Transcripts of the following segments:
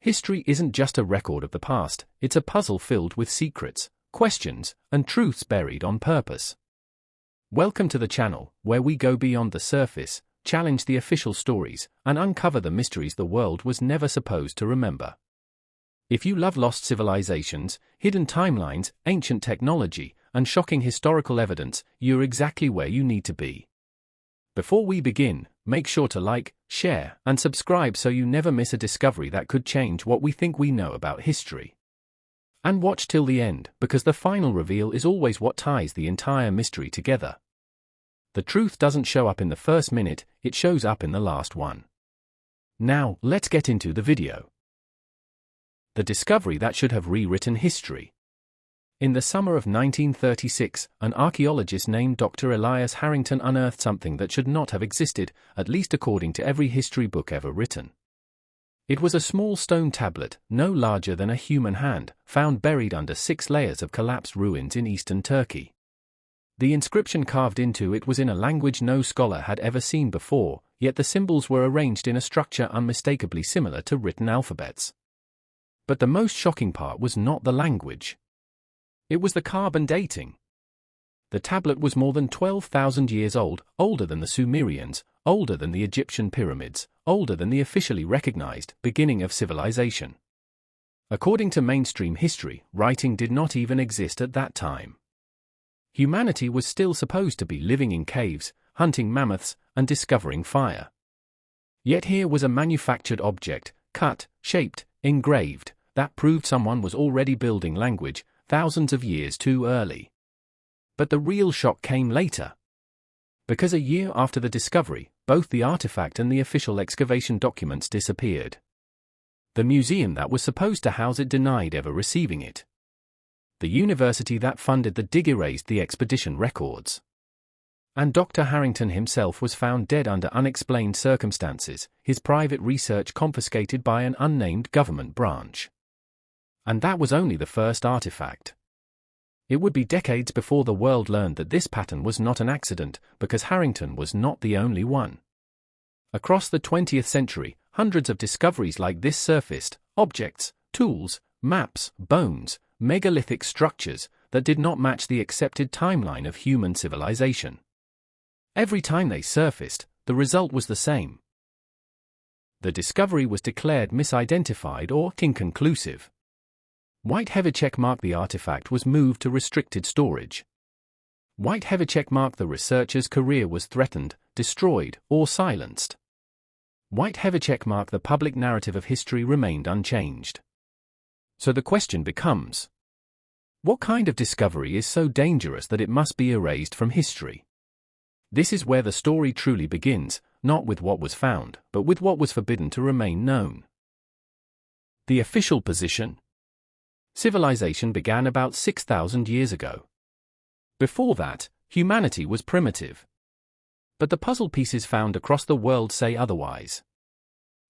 History isn't just a record of the past, it's a puzzle filled with secrets, questions, and truths buried on purpose. Welcome to the channel, where we go beyond the surface, challenge the official stories, and uncover the mysteries the world was never supposed to remember. If you love lost civilizations, hidden timelines, ancient technology, and shocking historical evidence, you're exactly where you need to be. Before we begin, make sure to like, share, and subscribe so you never miss a discovery that could change what we think we know about history. And watch till the end, because the final reveal is always what ties the entire mystery together. The truth doesn't show up in the first minute, it shows up in the last one. Now, let's get into the video. The discovery that should have rewritten history. In the summer of 1936, an archaeologist named Dr. Elias Harrington unearthed something that should not have existed, at least according to every history book ever written. It was a small stone tablet, no larger than a human hand, found buried under 6 layers of collapsed ruins in eastern Turkey. The inscription carved into it was in a language no scholar had ever seen before, yet the symbols were arranged in a structure unmistakably similar to written alphabets. But the most shocking part was not the language. It was the carbon dating. The tablet was more than 12,000 years old, older than the Sumerians, older than the Egyptian pyramids, older than the officially recognized beginning of civilization. According to mainstream history, writing did not even exist at that time. Humanity was still supposed to be living in caves, hunting mammoths, and discovering fire. Yet here was a manufactured object, cut, shaped, engraved, that proved someone was already building language, thousands of years too early. But the real shock came later. Because a year after the discovery, both the artifact and the official excavation documents disappeared. The museum that was supposed to house it denied ever receiving it. The university that funded the dig erased the expedition records. And Dr. Harrington himself was found dead under unexplained circumstances, his private research confiscated by an unnamed government branch. And that was only the first artifact. It would be decades before the world learned that this pattern was not an accident, because Harrington was not the only one. Across the 20th century, hundreds of discoveries like this surfaced, objects, tools, maps, bones, megalithic structures, that did not match the accepted timeline of human civilization. Every time they surfaced, the result was the same. The discovery was declared misidentified or inconclusive. White heavy check mark the artifact was moved to restricted storage. White heavy check mark the researcher's career was threatened, destroyed, or silenced. White heavy check mark the public narrative of history remained unchanged. So the question becomes, what kind of discovery is so dangerous that it must be erased from history? This is where the story truly begins, not with what was found, but with what was forbidden to remain known. The official position. Civilization began about 6,000 years ago. Before that, humanity was primitive. But the puzzle pieces found across the world say otherwise.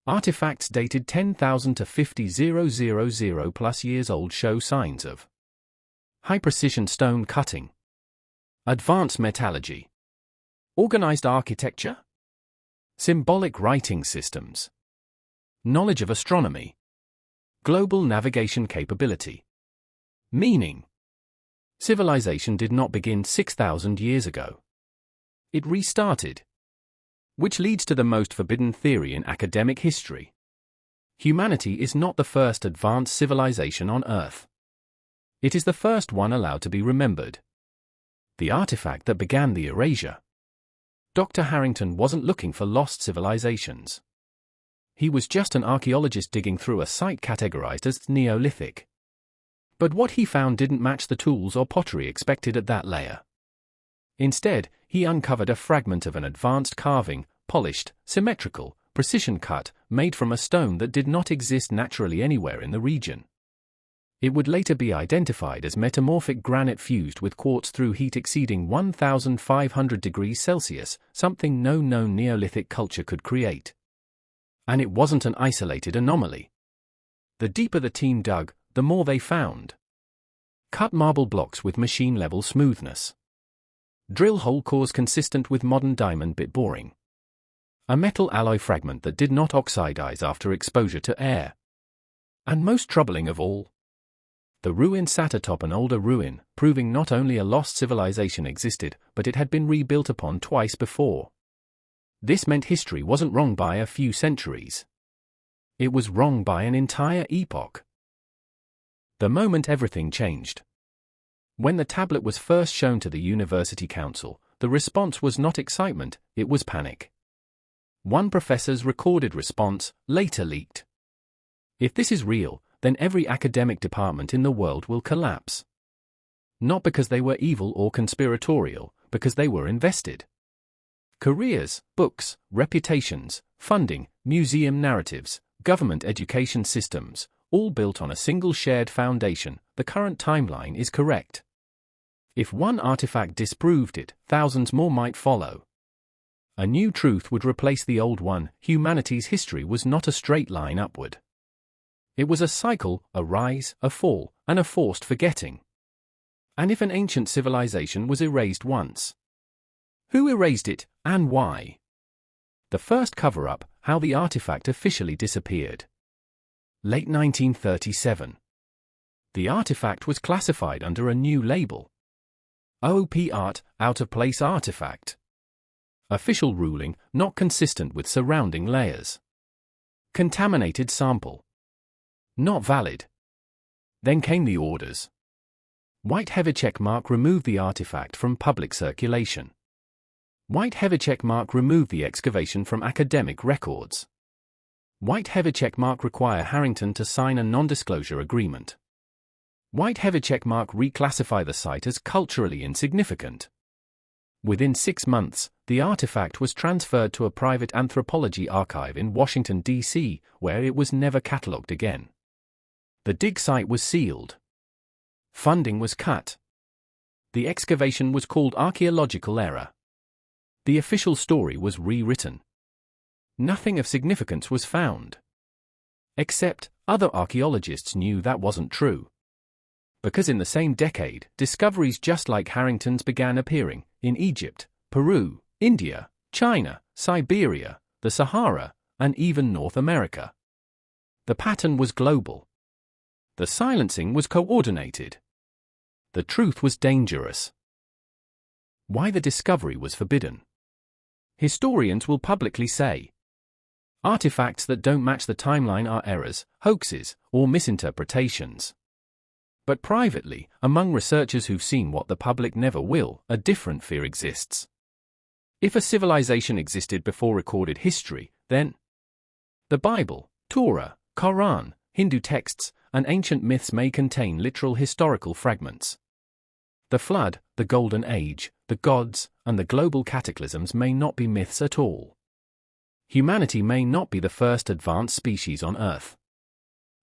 Artifacts dated 10,000 to 50,000 plus years old show signs of high-precision stone cutting, advanced metallurgy, organized architecture, symbolic writing systems, knowledge of astronomy, global navigation capability. Meaning, civilization did not begin 6,000 years ago. It restarted. Which leads to the most forbidden theory in academic history. Humanity is not the first advanced civilization on Earth. It is the first one allowed to be remembered. The artifact that began the erasure. Dr. Harrington wasn't looking for lost civilizations. He was just an archaeologist digging through a site categorized as Neolithic. But what he found didn't match the tools or pottery expected at that layer. Instead, he uncovered a fragment of an advanced carving, polished, symmetrical, precision cut, made from a stone that did not exist naturally anywhere in the region. It would later be identified as metamorphic granite fused with quartz through heat exceeding 1,500 degrees Celsius, something no known Neolithic culture could create. And it wasn't an isolated anomaly. The deeper the team dug, the more they found. Cut marble blocks with machine-level smoothness. Drill hole cores consistent with modern diamond bit boring. A metal alloy fragment that did not oxidize after exposure to air. And most troubling of all, the ruin sat atop an older ruin, proving not only a lost civilization existed, but it had been rebuilt upon twice before. This meant history wasn't wrong by a few centuries. It was wrong by an entire epoch. The moment everything changed. When the tablet was first shown to the University Council, the response was not excitement, it was panic. One professor's recorded response, later leaked. If this is real, then every academic department in the world will collapse. Not because they were evil or conspiratorial, because they were invested. Careers, books, reputations, funding, museum narratives, government education systems, all built on a single shared foundation. The current timeline is correct. If one artifact disproved it, thousands more might follow. A new truth would replace the old one. Humanity's history was not a straight line upward. It was a cycle, a rise, a fall, and a forced forgetting. And if an ancient civilization was erased once, who erased it, and why? The first cover-up, how the artifact officially disappeared. Late 1937. The artifact was classified under a new label. OP Art, Out of Place Artifact. Official ruling, not consistent with surrounding layers. Contaminated sample. Not valid. Then came the orders. White heavy check mark removed the artifact from public circulation. White heavy check mark removed the excavation from academic records. White heavy check mark require Harrington to sign a non-disclosure agreement. White heavy check mark reclassify the site as culturally insignificant. Within 6 months, the artifact was transferred to a private anthropology archive in Washington, D.C., where it was never catalogued again. The dig site was sealed. Funding was cut. The excavation was called archaeological error. The official story was rewritten. Nothing of significance was found. Except, other archaeologists knew that wasn't true. Because in the same decade, discoveries just like Harrington's began appearing in Egypt, Peru, India, China, Siberia, the Sahara, and even North America. The pattern was global. The silencing was coordinated. The truth was dangerous. Why the discovery was forbidden? Historians will publicly say, artifacts that don't match the timeline are errors, hoaxes, or misinterpretations. But privately, among researchers who've seen what the public never will, a different fear exists. If a civilization existed before recorded history, then the Bible, Torah, Quran, Hindu texts, and ancient myths may contain literal historical fragments. The flood, the golden age, the gods, and the global cataclysms may not be myths at all. Humanity may not be the first advanced species on Earth.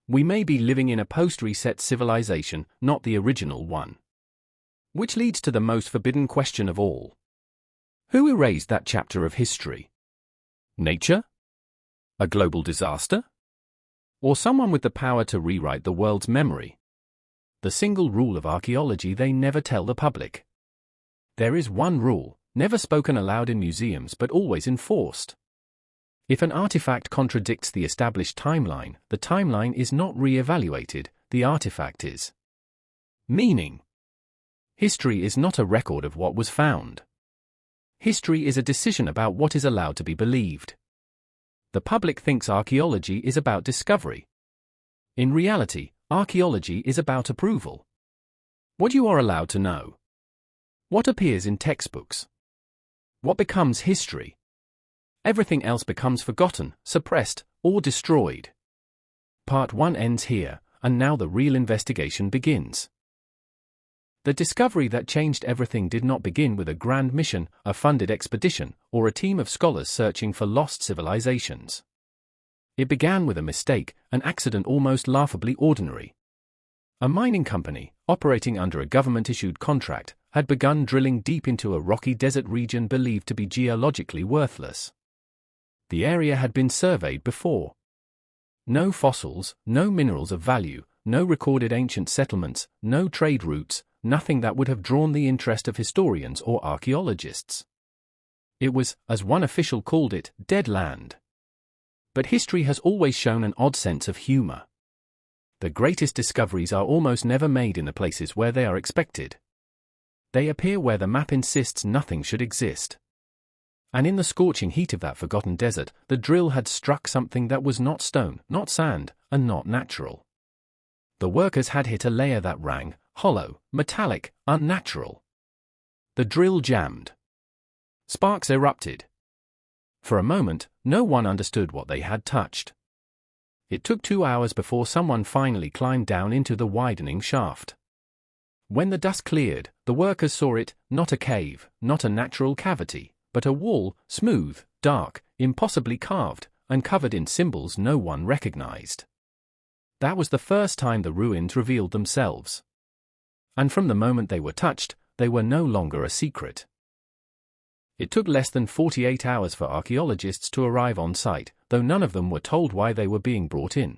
We may be living in a post-reset civilization, not the original one. Which leads to the most forbidden question of all. Who erased that chapter of history? Nature? A global disaster? Or someone with the power to rewrite the world's memory? The single rule of archaeology they never tell the public. There is one rule, never spoken aloud in museums but always enforced. If an artifact contradicts the established timeline, the timeline is not re-evaluated, the artifact is. Meaning. History is not a record of what was found. History is a decision about what is allowed to be believed. The public thinks archaeology is about discovery. In reality, archaeology is about approval. What you are allowed to know. What appears in textbooks. What becomes history. Everything else becomes forgotten, suppressed, or destroyed. Part 1 ends here, and now the real investigation begins. The discovery that changed everything did not begin with a grand mission, a funded expedition, or a team of scholars searching for lost civilizations. It began with a mistake, an accident almost laughably ordinary. A mining company, operating under a government-issued contract, had begun drilling deep into a rocky desert region believed to be geologically worthless. The area had been surveyed before. No fossils, no minerals of value, no recorded ancient settlements, no trade routes, nothing that would have drawn the interest of historians or archaeologists. It was, as one official called it, dead land. But history has always shown an odd sense of humor. The greatest discoveries are almost never made in the places where they are expected. They appear where the map insists nothing should exist. And in the scorching heat of that forgotten desert, the drill had struck something that was not stone, not sand, and not natural. The workers had hit a layer that rang, hollow, metallic, unnatural. The drill jammed. Sparks erupted. For a moment, no one understood what they had touched. It took 2 hours before someone finally climbed down into the widening shaft. When the dust cleared, the workers saw it, not a cave, not a natural cavity, but a wall, smooth, dark, impossibly carved, and covered in symbols no one recognized. That was the first time the ruins revealed themselves. And from the moment they were touched, they were no longer a secret. It took less than 48 hours for archaeologists to arrive on site, though none of them were told why they were being brought in.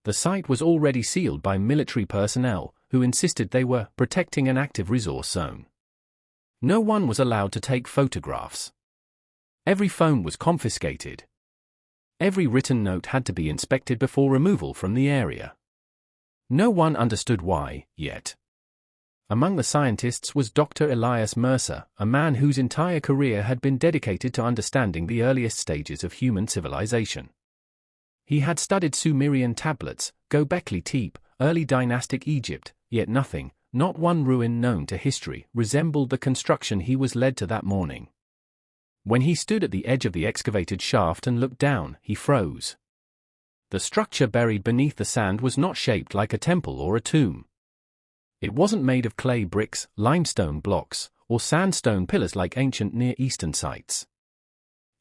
The site was already sealed by military personnel, who insisted they were protecting an active resource zone. No one was allowed to take photographs. Every phone was confiscated. Every written note had to be inspected before removal from the area. No one understood why, yet. Among the scientists was Dr. Elias Mercer, a man whose entire career had been dedicated to understanding the earliest stages of human civilization. He had studied Sumerian tablets, Göbekli Tepe, early dynastic Egypt, yet nothing, not one ruin known to history, resembled the construction he was led to that morning. When he stood at the edge of the excavated shaft and looked down, he froze. The structure buried beneath the sand was not shaped like a temple or a tomb. It wasn't made of clay bricks, limestone blocks, or sandstone pillars like ancient Near Eastern sites.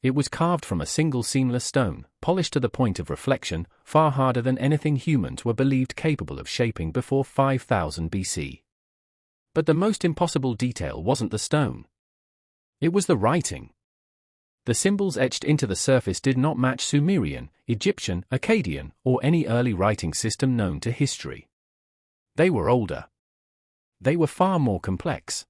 It was carved from a single seamless stone, polished to the point of reflection, far harder than anything humans were believed capable of shaping before 5000 BC. But the most impossible detail wasn't the stone. It was the writing. The symbols etched into the surface did not match Sumerian, Egyptian, Akkadian, or any early writing system known to history. They were older. They were far more complex.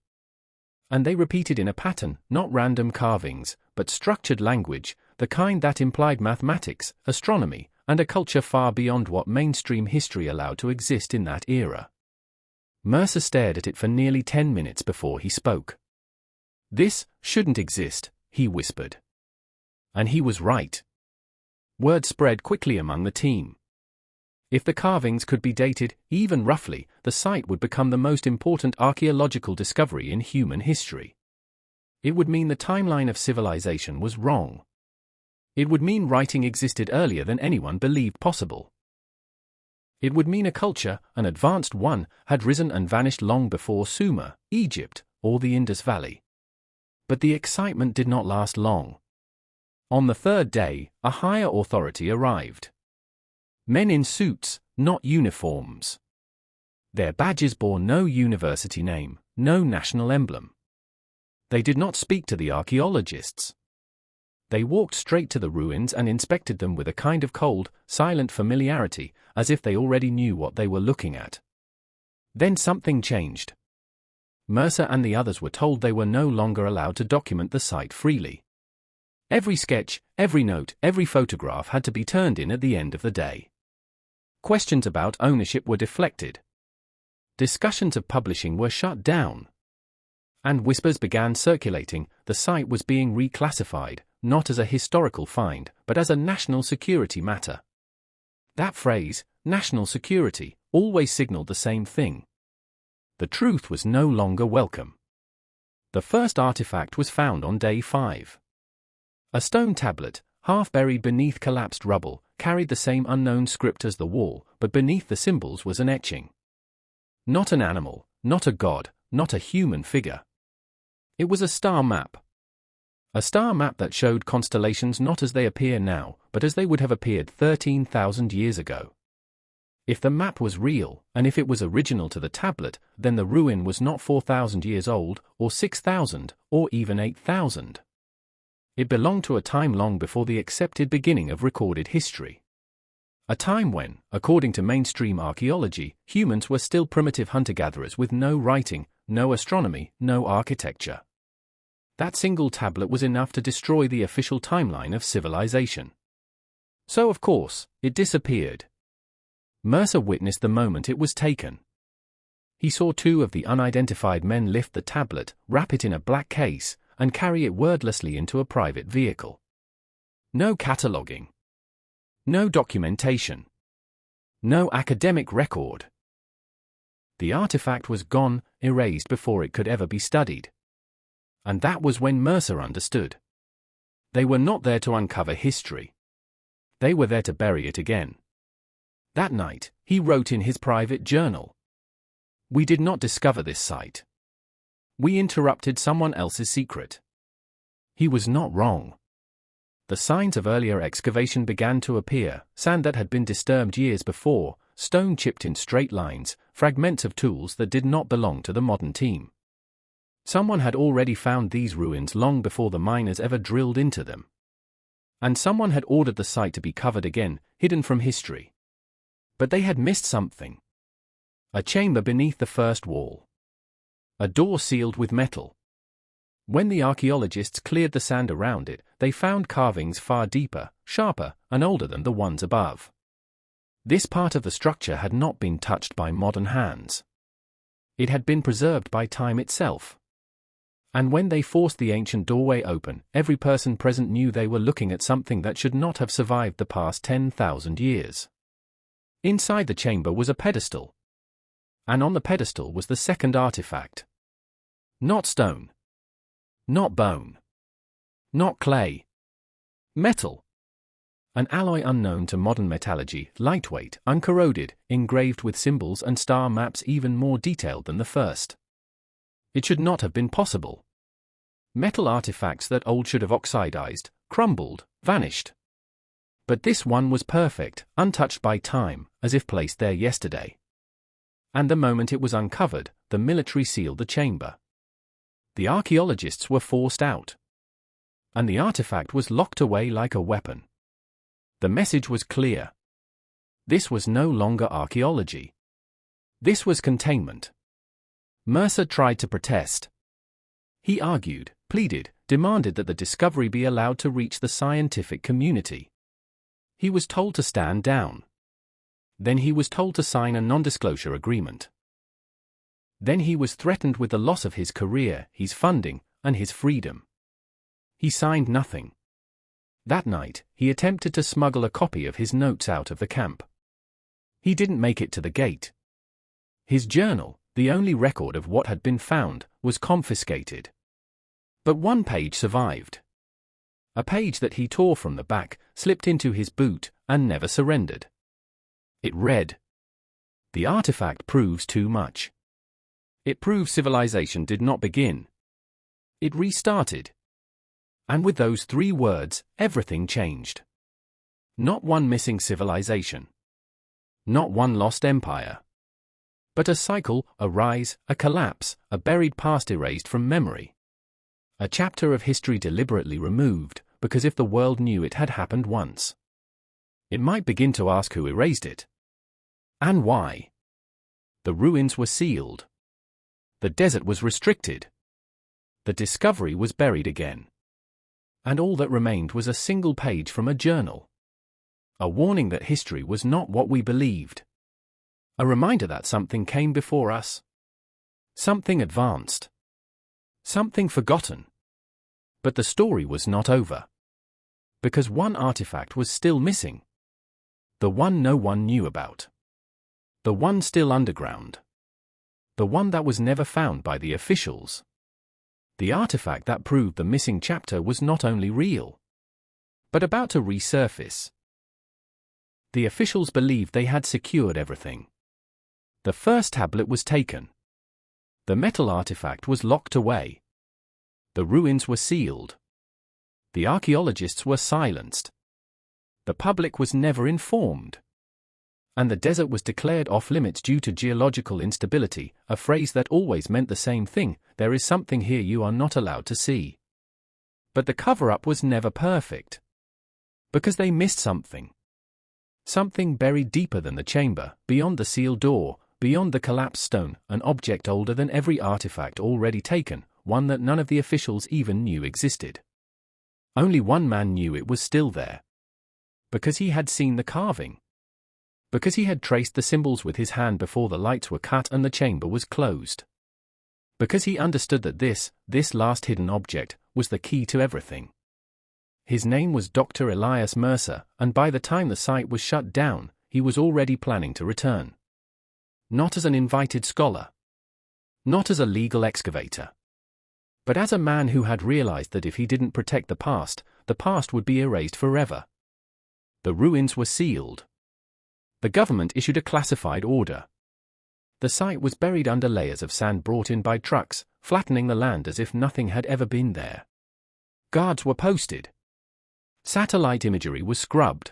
And they repeated in a pattern, not random carvings, but structured language, the kind that implied mathematics, astronomy, and a culture far beyond what mainstream history allowed to exist in that era. Mercer stared at it for nearly 10 minutes before he spoke. "This shouldn't exist," he whispered. And he was right. Word spread quickly among the team. If the carvings could be dated, even roughly, the site would become the most important archaeological discovery in human history. It would mean the timeline of civilization was wrong. It would mean writing existed earlier than anyone believed possible. It would mean a culture, an advanced one, had risen and vanished long before Sumer, Egypt, or the Indus Valley. But the excitement did not last long. On the third day, a higher authority arrived. Men in suits, not uniforms. Their badges bore no university name, no national emblem. They did not speak to the archaeologists. They walked straight to the ruins and inspected them with a kind of cold, silent familiarity, as if they already knew what they were looking at. Then something changed. Mercer and the others were told they were no longer allowed to document the site freely. Every sketch, every note, every photograph had to be turned in at the end of the day. Questions about ownership were deflected. Discussions of publishing were shut down. And whispers began circulating, the site was being reclassified, not as a historical find, but as a national security matter. That phrase, national security, always signaled the same thing. The truth was no longer welcome. The first artifact was found on day 5. A stone tablet, half buried beneath collapsed rubble, carried the same unknown script as the wall, but beneath the symbols was an etching. Not an animal, not a god, not a human figure. It was a star map. A star map that showed constellations not as they appear now, but as they would have appeared 13,000 years ago. If the map was real, and if it was original to the tablet, then the ruin was not 4,000 years old, or 6,000, or even 8,000. It belonged to a time long before the accepted beginning of recorded history. A time when, according to mainstream archaeology, humans were still primitive hunter-gatherers with no writing, no astronomy, no architecture. That single tablet was enough to destroy the official timeline of civilization. So of course, it disappeared. Mercer witnessed the moment it was taken. He saw two of the unidentified men lift the tablet, wrap it in a black case, and carry it wordlessly into a private vehicle. No cataloguing. No documentation. No academic record. The artifact was gone, erased before it could ever be studied. And that was when Mercer understood. They were not there to uncover history. They were there to bury it again. That night, he wrote in his private journal, "We did not discover this site. We interrupted someone else's secret." He was not wrong. The signs of earlier excavation began to appear: sand that had been disturbed years before, stone chipped in straight lines, fragments of tools that did not belong to the modern team. Someone had already found these ruins long before the miners ever drilled into them. And someone had ordered the site to be covered again, hidden from history. But they had missed something. A chamber beneath the first wall. A door sealed with metal. When the archaeologists cleared the sand around it, they found carvings far deeper, sharper, and older than the ones above. This part of the structure had not been touched by modern hands. It had been preserved by time itself. And when they forced the ancient doorway open, every person present knew they were looking at something that should not have survived the past 10,000 years. Inside the chamber was a pedestal. And on the pedestal was the second artifact. Not stone. Not bone. Not clay. Metal. An alloy unknown to modern metallurgy, lightweight, uncorroded, engraved with symbols and star maps even more detailed than the first. It should not have been possible. Metal artifacts that old should have oxidized, crumbled, vanished. But this one was perfect, untouched by time, as if placed there yesterday. And the moment it was uncovered, the military sealed the chamber. The archaeologists were forced out. And the artifact was locked away like a weapon. The message was clear. This was no longer archaeology. This was containment. Mercer tried to protest. He argued, pleaded, demanded that the discovery be allowed to reach the scientific community. He was told to stand down. Then he was told to sign a non-disclosure agreement. Then he was threatened with the loss of his career, his funding, and his freedom. He signed nothing. That night, he attempted to smuggle a copy of his notes out of the camp. He didn't make it to the gate. His journal, the only record of what had been found, was confiscated. But one page survived. A page that he tore from the back, slipped into his boot, and never surrendered. It read, "The artifact proves too much. It proves civilization did not begin. It restarted." And with those 3 words, everything changed. Not one missing civilization. Not one lost empire. But a cycle, a rise, a collapse, a buried past erased from memory. A chapter of history deliberately removed, because if the world knew it had happened once, it might begin to ask who erased it. And why. The ruins were sealed. The desert was restricted. The discovery was buried again. And all that remained was a single page from a journal. A warning that history was not what we believed. A reminder that something came before us. Something advanced. Something forgotten. But the story was not over. Because one artifact was still missing. The one no one knew about. The one still underground. The one that was never found by the officials. The artifact that proved the missing chapter was not only real, but about to resurface. The officials believed they had secured everything. The first tablet was taken. The metal artifact was locked away. The ruins were sealed. The archaeologists were silenced. The public was never informed. And the desert was declared off-limits due to geological instability, a phrase that always meant the same thing: there is something here you are not allowed to see. But the cover-up was never perfect. Because they missed something. Something buried deeper than the chamber, beyond the sealed door, beyond the collapsed stone, an object older than every artifact already taken, one that none of the officials even knew existed. Only one man knew it was still there. Because he had seen the carving. Because he had traced the symbols with his hand before the lights were cut and the chamber was closed. Because he understood that this last hidden object, was the key to everything. His name was Dr. Elias Mercer, and by the time the site was shut down, he was already planning to return. Not as an invited scholar. Not as a legal excavator. But as a man who had realized that if he didn't protect the past would be erased forever. The ruins were sealed. The government issued a classified order. The site was buried under layers of sand brought in by trucks, flattening the land as if nothing had ever been there. Guards were posted. Satellite imagery was scrubbed.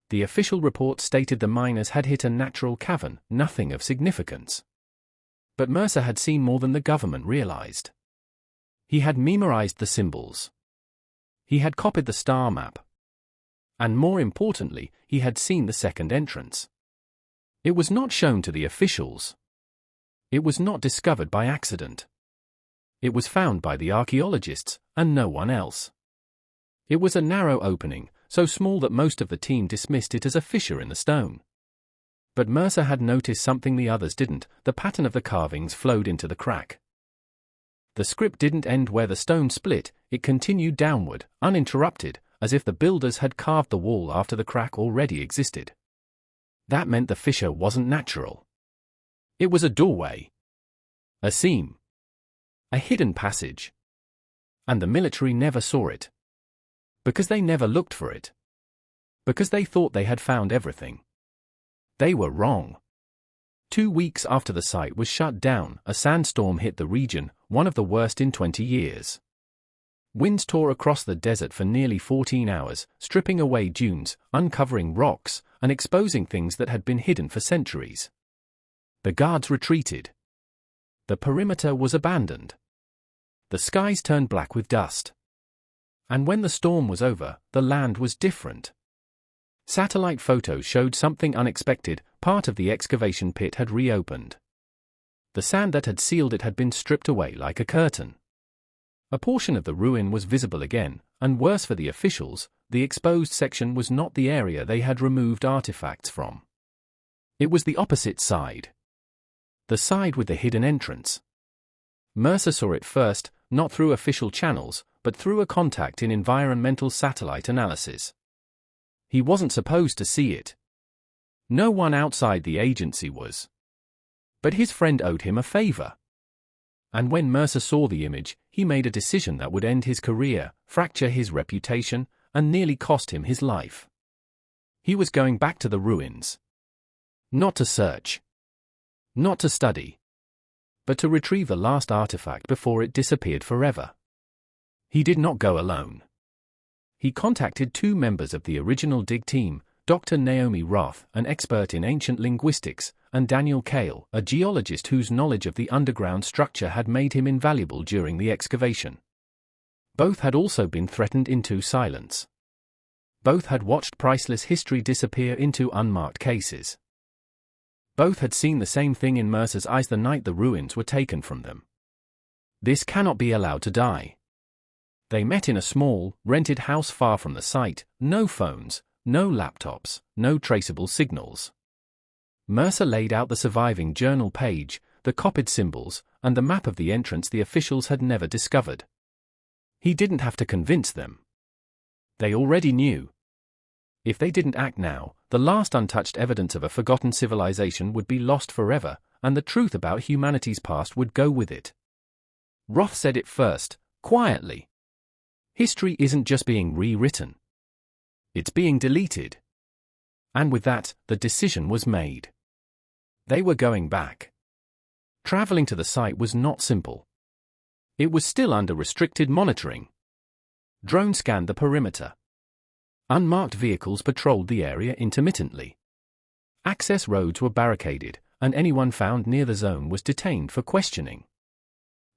The official report stated the miners had hit a natural cavern, nothing of significance. But Mercer had seen more than the government realized. He had memorized the symbols. He had copied the star map. And more importantly, he had seen the second entrance. It was not shown to the officials. It was not discovered by accident. It was found by the archaeologists, and no one else. It was a narrow opening, so small that most of the team dismissed it as a fissure in the stone. But Mercer had noticed something the others didn't. The pattern of the carvings flowed into the crack. The script didn't end where the stone split, it continued downward, uninterrupted, as if the builders had carved the wall after the crack already existed. That meant the fissure wasn't natural. It was a doorway. A seam. A hidden passage. And the military never saw it. Because they never looked for it. Because they thought they had found everything. They were wrong. 2 weeks after the site was shut down, a sandstorm hit the region, one of the worst in 20 years. Winds tore across the desert for nearly 14 hours, stripping away dunes, uncovering rocks, and exposing things that had been hidden for centuries. The guards retreated. The perimeter was abandoned. The skies turned black with dust. And when the storm was over, the land was different. Satellite photos showed something unexpected. Part of the excavation pit had reopened. The sand that had sealed it had been stripped away like a curtain. A portion of the ruin was visible again, and worse for the officials, the exposed section was not the area they had removed artifacts from. It was the opposite side. The side with the hidden entrance. Mercer saw it first, not through official channels, but through a contact in environmental satellite analysis. He wasn't supposed to see it. No one outside the agency was. But his friend owed him a favor. And when Mercer saw the image, he made a decision that would end his career, fracture his reputation, and nearly cost him his life. He was going back to the ruins. Not to search. Not to study. But to retrieve the last artifact before it disappeared forever. He did not go alone. He contacted 2 members of the original dig team, Dr. Naomi Roth, an expert in ancient linguistics, and Daniel Kale, a geologist whose knowledge of the underground structure had made him invaluable during the excavation. Both had also been threatened into silence. Both had watched priceless history disappear into unmarked cases. Both had seen the same thing in Mercer's eyes the night the ruins were taken from them. This cannot be allowed to die. They met in a small, rented house far from the site, no phones, no laptops, no traceable signals. Mercer laid out the surviving journal page, the copied symbols, and the map of the entrance the officials had never discovered. He didn't have to convince them. They already knew. If they didn't act now, the last untouched evidence of a forgotten civilization would be lost forever, and the truth about humanity's past would go with it. Roth said it first, quietly. History isn't just being rewritten. It's being deleted. And with that, the decision was made. They were going back. Traveling to the site was not simple. It was still under restricted monitoring. Drones scanned the perimeter. Unmarked vehicles patrolled the area intermittently. Access roads were barricaded, and anyone found near the zone was detained for questioning.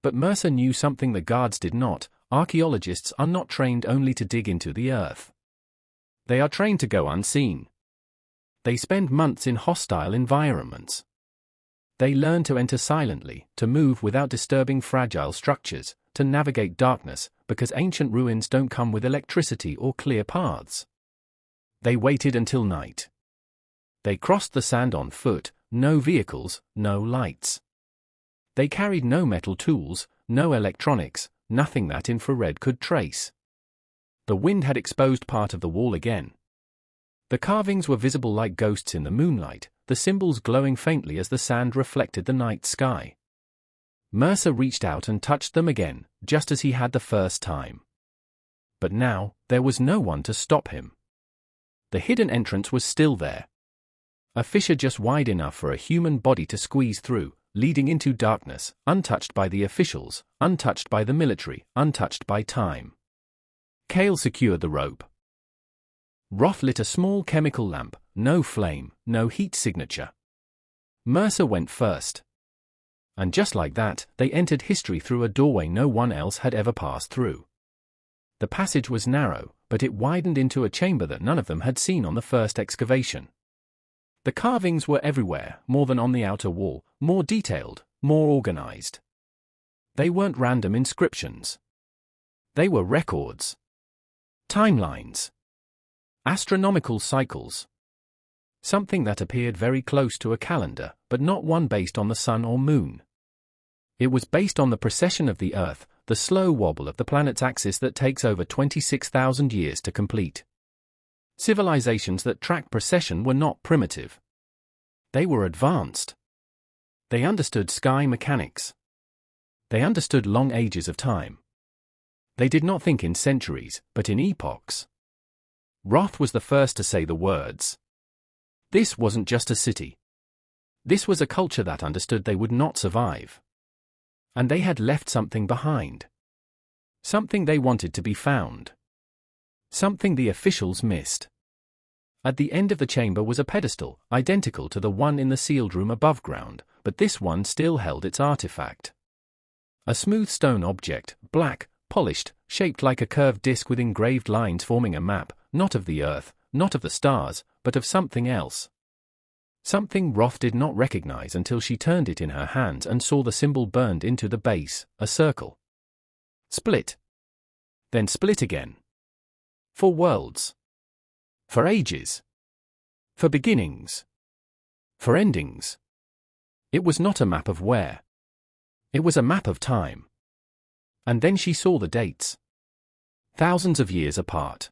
But Mercer knew something the guards did not. Archaeologists are not trained only to dig into the earth. They are trained to go unseen. They spend months in hostile environments. They learn to enter silently, to move without disturbing fragile structures, to navigate darkness, because ancient ruins don't come with electricity or clear paths. They waited until night. They crossed the sand on foot, no vehicles, no lights. They carried no metal tools, no electronics, nothing that infrared could trace. The wind had exposed part of the wall again. The carvings were visible like ghosts in the moonlight, the symbols glowing faintly as the sand reflected the night sky. Mercer reached out and touched them again, just as he had the first time. But now, there was no one to stop him. The hidden entrance was still there. A fissure just wide enough for a human body to squeeze through, leading into darkness, untouched by the officials, untouched by the military, untouched by time. Cale secured the rope. Roth lit a small chemical lamp, no flame, no heat signature. Mercer went first. And just like that, they entered history through a doorway no one else had ever passed through. The passage was narrow, but it widened into a chamber that none of them had seen on the first excavation. The carvings were everywhere, more than on the outer wall, more detailed, more organized. They weren't random inscriptions. They were records. Timelines. Astronomical cycles. Something that appeared very close to a calendar, but not one based on the sun or moon. It was based on the precession of the Earth, the slow wobble of the planet's axis that takes over 26,000 years to complete. Civilizations that tracked precession were not primitive. They were advanced. They understood sky mechanics. They understood long ages of time. They did not think in centuries, but in epochs. Roth was the first to say the words. This wasn't just a city. This was a culture that understood they would not survive. And they had left something behind. Something they wanted to be found. Something the officials missed. At the end of the chamber was a pedestal, identical to the one in the sealed room above ground, but this one still held its artifact. A smooth stone object, black, polished, shaped like a curved disc with engraved lines forming a map, not of the Earth, not of the stars, but of something else. Something Roth did not recognize until she turned it in her hands and saw the symbol burned into the base, a circle. Split. Then split again. For worlds. For ages. For beginnings. For endings. It was not a map of where. It was a map of time. And then she saw the dates. Thousands of years apart.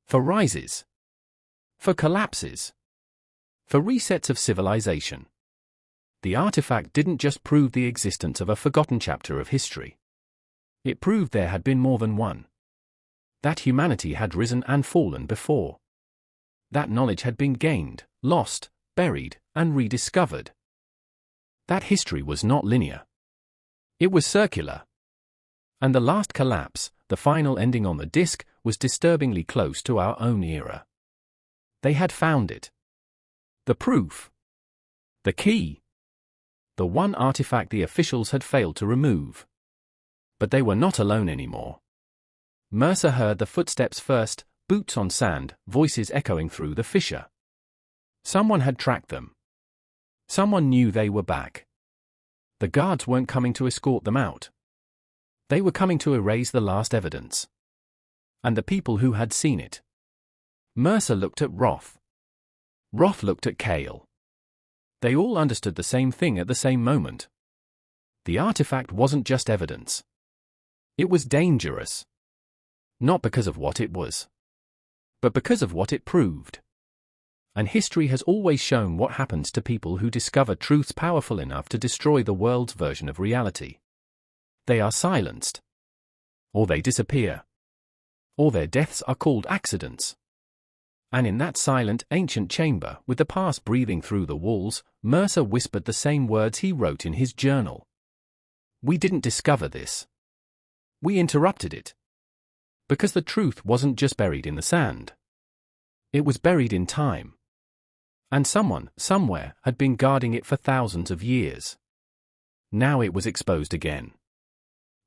For rises. For collapses. For resets of civilization. The artifact didn't just prove the existence of a forgotten chapter of history. It proved there had been more than one. That humanity had risen and fallen before. That knowledge had been gained, lost, buried, and rediscovered. That history was not linear. It was circular. And the last collapse, the final ending on the disk, was disturbingly close to our own era. They had found it. The proof. The key. The one artifact the officials had failed to remove. But they were not alone anymore. Mercer heard the footsteps first, boots on sand, voices echoing through the fissure. Someone had tracked them. Someone knew they were back. The guards weren't coming to escort them out. They were coming to erase the last evidence. And the people who had seen it. Mercer looked at Roth. Roth looked at Cale. They all understood the same thing at the same moment. The artifact wasn't just evidence. It was dangerous. Not because of what it was, but because of what it proved. And history has always shown what happens to people who discover truths powerful enough to destroy the world's version of reality. They are silenced. Or they disappear. Or their deaths are called accidents. And in that silent, ancient chamber, with the past breathing through the walls, Mercer whispered the same words he wrote in his journal. We didn't discover this. We interrupted it. Because the truth wasn't just buried in the sand. It was buried in time. And someone, somewhere, had been guarding it for thousands of years. Now it was exposed again.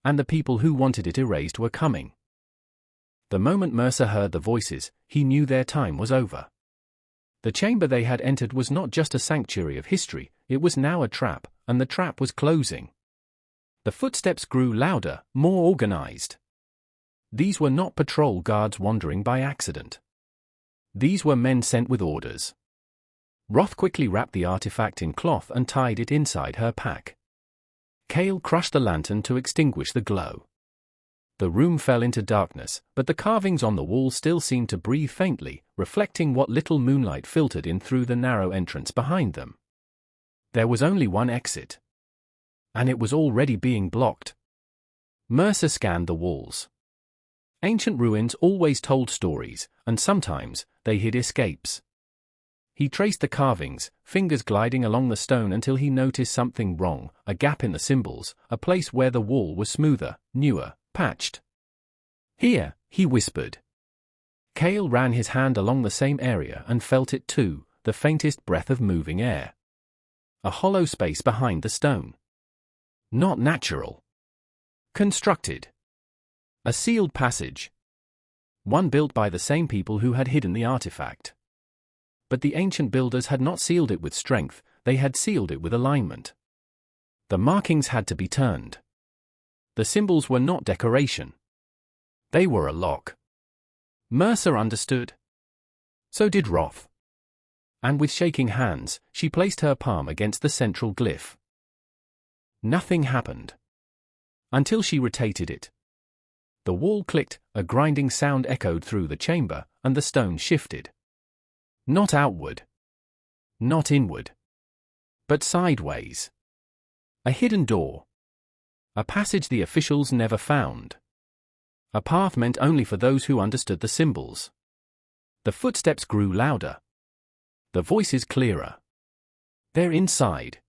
And the people who wanted it erased were coming. The moment Mercer heard the voices, he knew their time was over. The chamber they had entered was not just a sanctuary of history, it was now a trap, and the trap was closing. The footsteps grew louder, more organized. These were not patrol guards wandering by accident. These were men sent with orders. Roth quickly wrapped the artifact in cloth and tied it inside her pack. Cale crushed the lantern to extinguish the glow. The room fell into darkness, but the carvings on the wall still seemed to breathe faintly, reflecting what little moonlight filtered in through the narrow entrance behind them. There was only one exit. And it was already being blocked. Mercer scanned the walls. Ancient ruins always told stories, and sometimes they hid escapes. He traced the carvings, fingers gliding along the stone until he noticed something wrong, a gap in the symbols, a place where the wall was smoother, newer, patched. "Here," he whispered. Cale ran his hand along the same area and felt it too, the faintest breath of moving air. A hollow space behind the stone. Not natural. Constructed. A sealed passage. One built by the same people who had hidden the artifact. But the ancient builders had not sealed it with strength, they had sealed it with alignment. The markings had to be turned. The symbols were not decoration. They were a lock. Mercer understood. So did Roth. And with shaking hands, she placed her palm against the central glyph. Nothing happened. Until she rotated it. The wall clicked, a grinding sound echoed through the chamber, and the stone shifted. Not outward. Not inward. But sideways. A hidden door. A passage the officials never found. A path meant only for those who understood the symbols. The footsteps grew louder. The voices clearer. They're inside.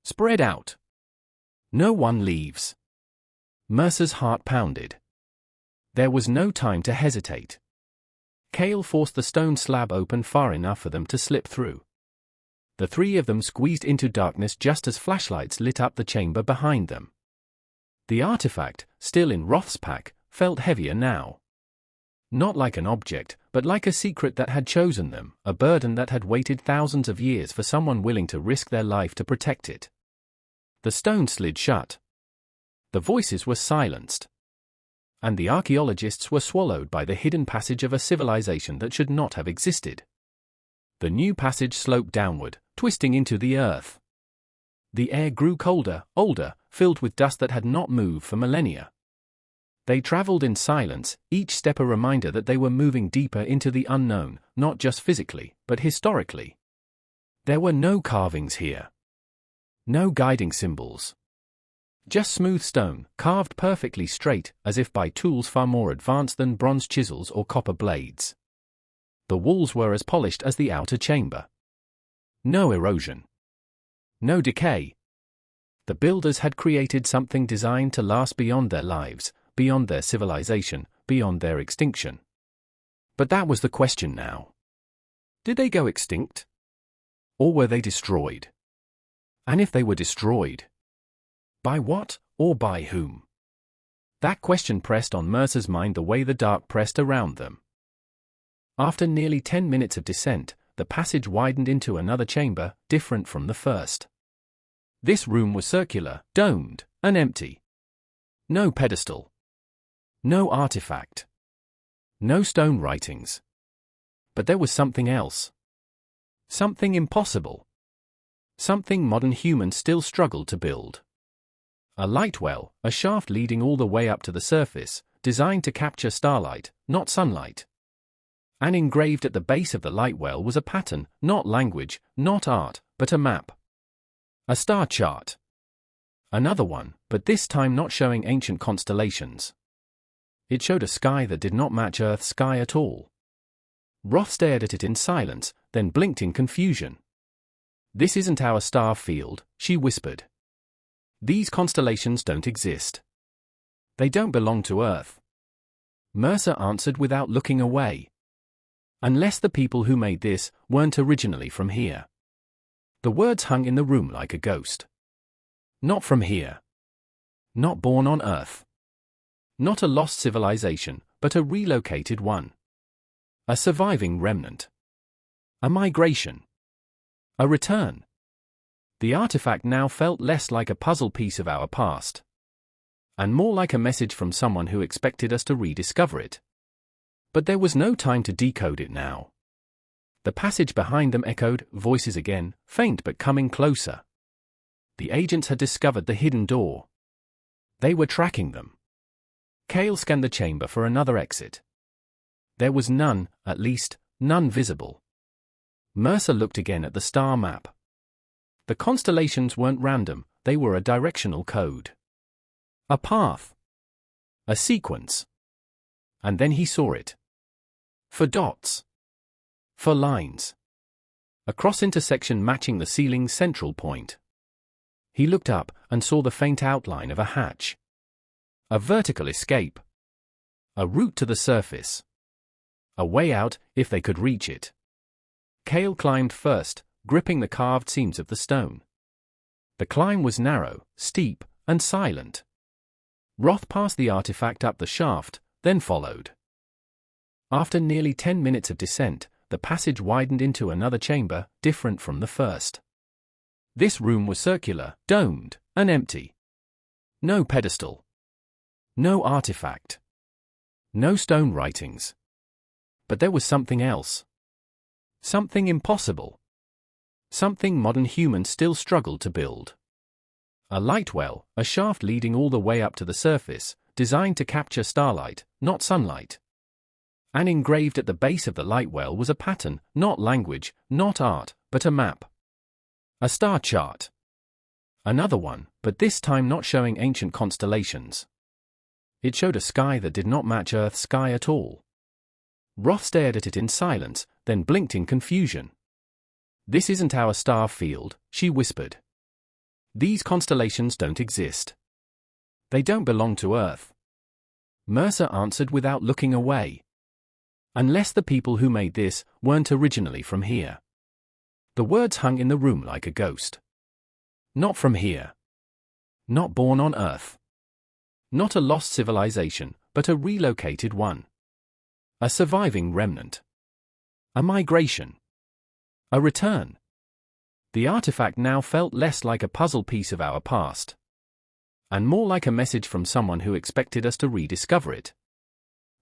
Spread out. No one leaves. Mercer's heart pounded. There was no time to hesitate. Cale forced the stone slab open far enough for them to slip through. The three of them squeezed into darkness just as flashlights lit up the chamber behind them. The artifact, still in Roth's pack, felt heavier now. Not like an object, but like a secret that had chosen them, a burden that had waited thousands of years for someone willing to risk their life to protect it. The stone slid shut. The voices were silenced. And the archaeologists were swallowed by the hidden passage of a civilization that should not have existed. The new passage sloped downward, twisting into the earth. The air grew colder, older, filled with dust that had not moved for millennia. They traveled in silence, each step a reminder that they were moving deeper into the unknown, not just physically, but historically. There were no carvings here. No guiding symbols. Just smooth stone, carved perfectly straight, as if by tools far more advanced than bronze chisels or copper blades. The walls were as polished as the outer chamber. No erosion. No decay. The builders had created something designed to last beyond their lives, beyond their civilization, beyond their extinction. But that was the question now. Did they go extinct? Or were they destroyed? And if they were destroyed, by what, or by whom? That question pressed on Mercer's mind the way the dark pressed around them. After nearly 10 minutes of descent, the passage widened into another chamber, different from the first. This room was circular, domed, and empty. No pedestal. No artifact. No stone writings. But there was something else. Something impossible. Something modern humans still struggled to build. A light well, a shaft leading all the way up to the surface, designed to capture starlight, not sunlight. And engraved at the base of the light well was a pattern, not language, not art, but a map. A star chart. Another one, but this time not showing ancient constellations. It showed a sky that did not match Earth's sky at all. Roth stared at it in silence, then blinked in confusion. "This isn't our star field," she whispered. "These constellations don't exist. They don't belong to Earth." Mercer answered without looking away. "Unless the people who made this weren't originally from here." The words hung in the room like a ghost. Not from here. Not born on Earth. Not a lost civilization, but a relocated one. A surviving remnant. A migration. A return. The artifact now felt less like a puzzle piece of our past, and more like a message from someone who expected us to rediscover it. But there was no time to decode it now. The passage behind them echoed, voices again, faint but coming closer. The agents had discovered the hidden door. They were tracking them. Cale scanned the chamber for another exit. There was none, at least, none visible. Mercer looked again at the star map. The constellations weren't random, they were a directional code. A path. A sequence. And then he saw it. For dots. For lines. A cross intersection matching the ceiling's central point. He looked up and saw the faint outline of a hatch. A vertical escape. A route to the surface. A way out, if they could reach it. Cale climbed first, gripping the carved seams of the stone. The climb was narrow, steep, and silent. Roth passed the artifact up the shaft, then followed. After nearly 10 minutes of descent, the passage widened into another chamber, different from the first. This room was circular, domed, and empty. No pedestal. No artifact. No stone writings. But there was something else. Something impossible. Something modern humans still struggled to build. A light well, a shaft leading all the way up to the surface, designed to capture starlight, not sunlight. And engraved at the base of the light well was a pattern, not language, not art, but a map. A star chart. Another one, but this time not showing ancient constellations. It showed a sky that did not match Earth's sky at all. Roth stared at it in silence, then blinked in confusion. "This isn't our star field," she whispered. "These constellations don't exist. They don't belong to Earth." Mercer answered without looking away. "Unless the people who made this weren't originally from here." The words hung in the room like a ghost. Not from here. Not born on Earth. Not a lost civilization, but a relocated one. A surviving remnant. A migration. A return. The artifact now felt less like a puzzle piece of our past, and more like a message from someone who expected us to rediscover it.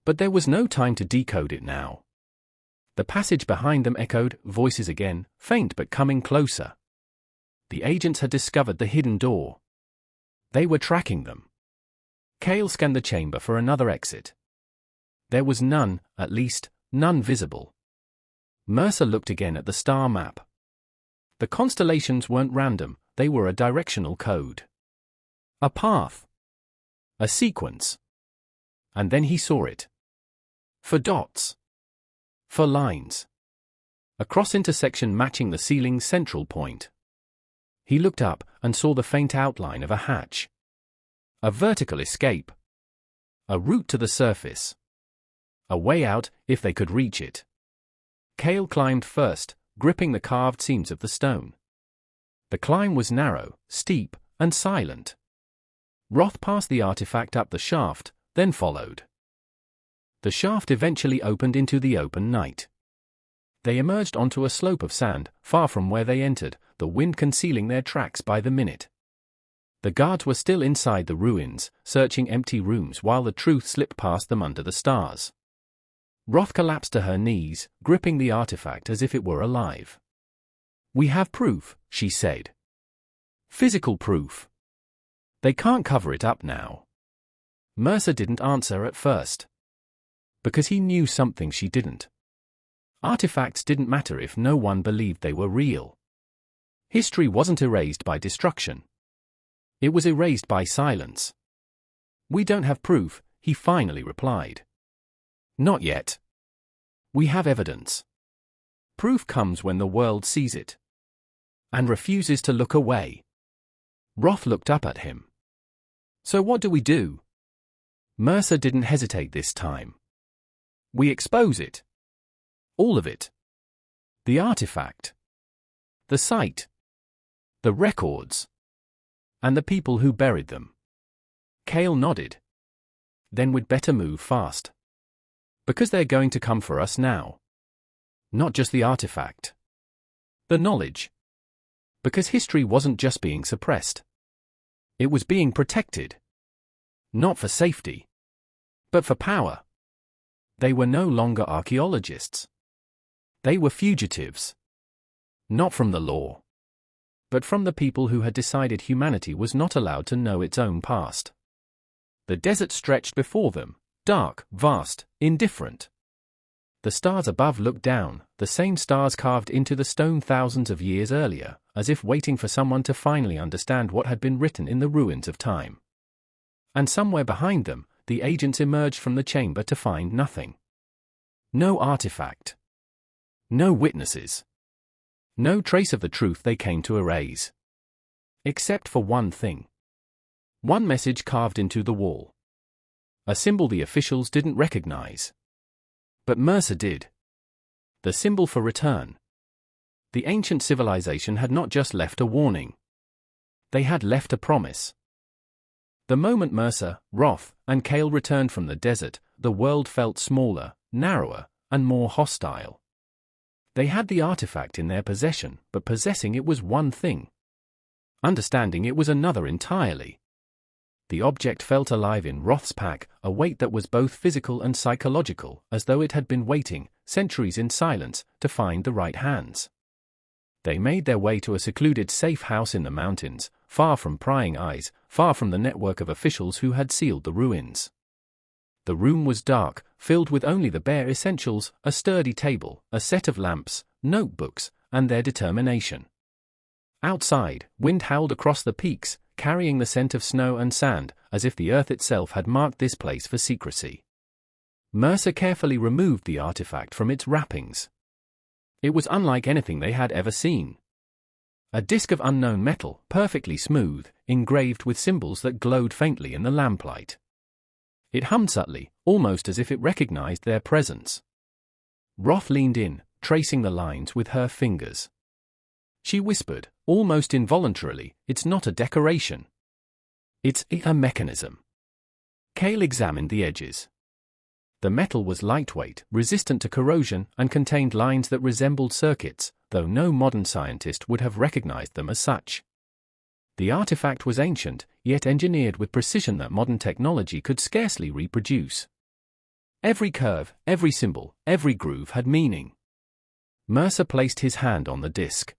But there was no time to decode it now. The passage behind them echoed, voices again, faint but coming closer. The agents had discovered the hidden door. They were tracking them. Cale scanned the chamber for another exit. There was none, at least, none visible. Mercer looked again at the star map. The constellations weren't random, they were a directional code. A path. A sequence. And then he saw it. For dots. For lines. A cross intersection matching the ceiling's central point. He looked up and saw the faint outline of a hatch. A vertical escape. A route to the surface. A way out, if they could reach it. Cale climbed first, gripping the carved seams of the stone. The climb was narrow, steep, and silent. Roth passed the artifact up the shaft, then followed. The shaft eventually opened into the open night. They emerged onto a slope of sand, far from where they entered, the wind concealing their tracks by the minute. The guards were still inside the ruins, searching empty rooms while the truth slipped past them under the stars. Roth collapsed to her knees, gripping the artifact as if it were alive. "We have proof," she said. "Physical proof. They can't cover it up now." Mercer didn't answer at first. Because he knew something she didn't. Artifacts didn't matter if no one believed they were real. History wasn't erased by destruction. It was erased by silence. "We don't have proof," he finally replied. "Not yet. We have evidence. Proof comes when the world sees it. And refuses to look away." Roth looked up at him. "So what do we do?" Mercer didn't hesitate this time. "We expose it. All of it. The artifact. The site. The records. And the people who buried them." Cale nodded. "Then we'd better move fast. Because they're going to come for us now. Not just the artifact. The knowledge. Because history wasn't just being suppressed. It was being protected. Not for safety. But for power. They were no longer archaeologists. They were fugitives. Not from the law, but from the people who had decided humanity was not allowed to know its own past. The desert stretched before them, dark, vast, indifferent. The stars above looked down, the same stars carved into the stone thousands of years earlier, as if waiting for someone to finally understand what had been written in the ruins of time. And somewhere behind them, the agents emerged from the chamber to find nothing. No artifact. No witnesses. No trace of the truth they came to erase. Except for one thing. One message carved into the wall. A symbol the officials didn't recognize. But Mercer did. The symbol for return. The ancient civilization had not just left a warning. They had left a promise. The moment Mercer, Roth, and Cale returned from the desert, the world felt smaller, narrower, and more hostile. They had the artifact in their possession, but possessing it was one thing. Understanding it was another entirely. The object felt alive in Roth's pack, a weight that was both physical and psychological, as though it had been waiting, centuries in silence, to find the right hands. They made their way to a secluded safe house in the mountains, far from prying eyes, far from the network of officials who had sealed the ruins. The room was dark, filled with only the bare essentials, a sturdy table, a set of lamps, notebooks, and their determination. Outside, wind howled across the peaks, carrying the scent of snow and sand, as if the earth itself had marked this place for secrecy. Mercer carefully removed the artifact from its wrappings. It was unlike anything they had ever seen. A disc of unknown metal, perfectly smooth, engraved with symbols that glowed faintly in the lamplight. It hummed subtly, almost as if it recognized their presence. Roth leaned in, tracing the lines with her fingers. She whispered, almost involuntarily, "It's not a decoration. It's a mechanism." Cale examined the edges. The metal was lightweight, resistant to corrosion, and contained lines that resembled circuits, though no modern scientist would have recognized them as such. The artifact was ancient, yet engineered with precision that modern technology could scarcely reproduce. Every curve, every symbol, every groove had meaning. Mercer placed his hand on the disc.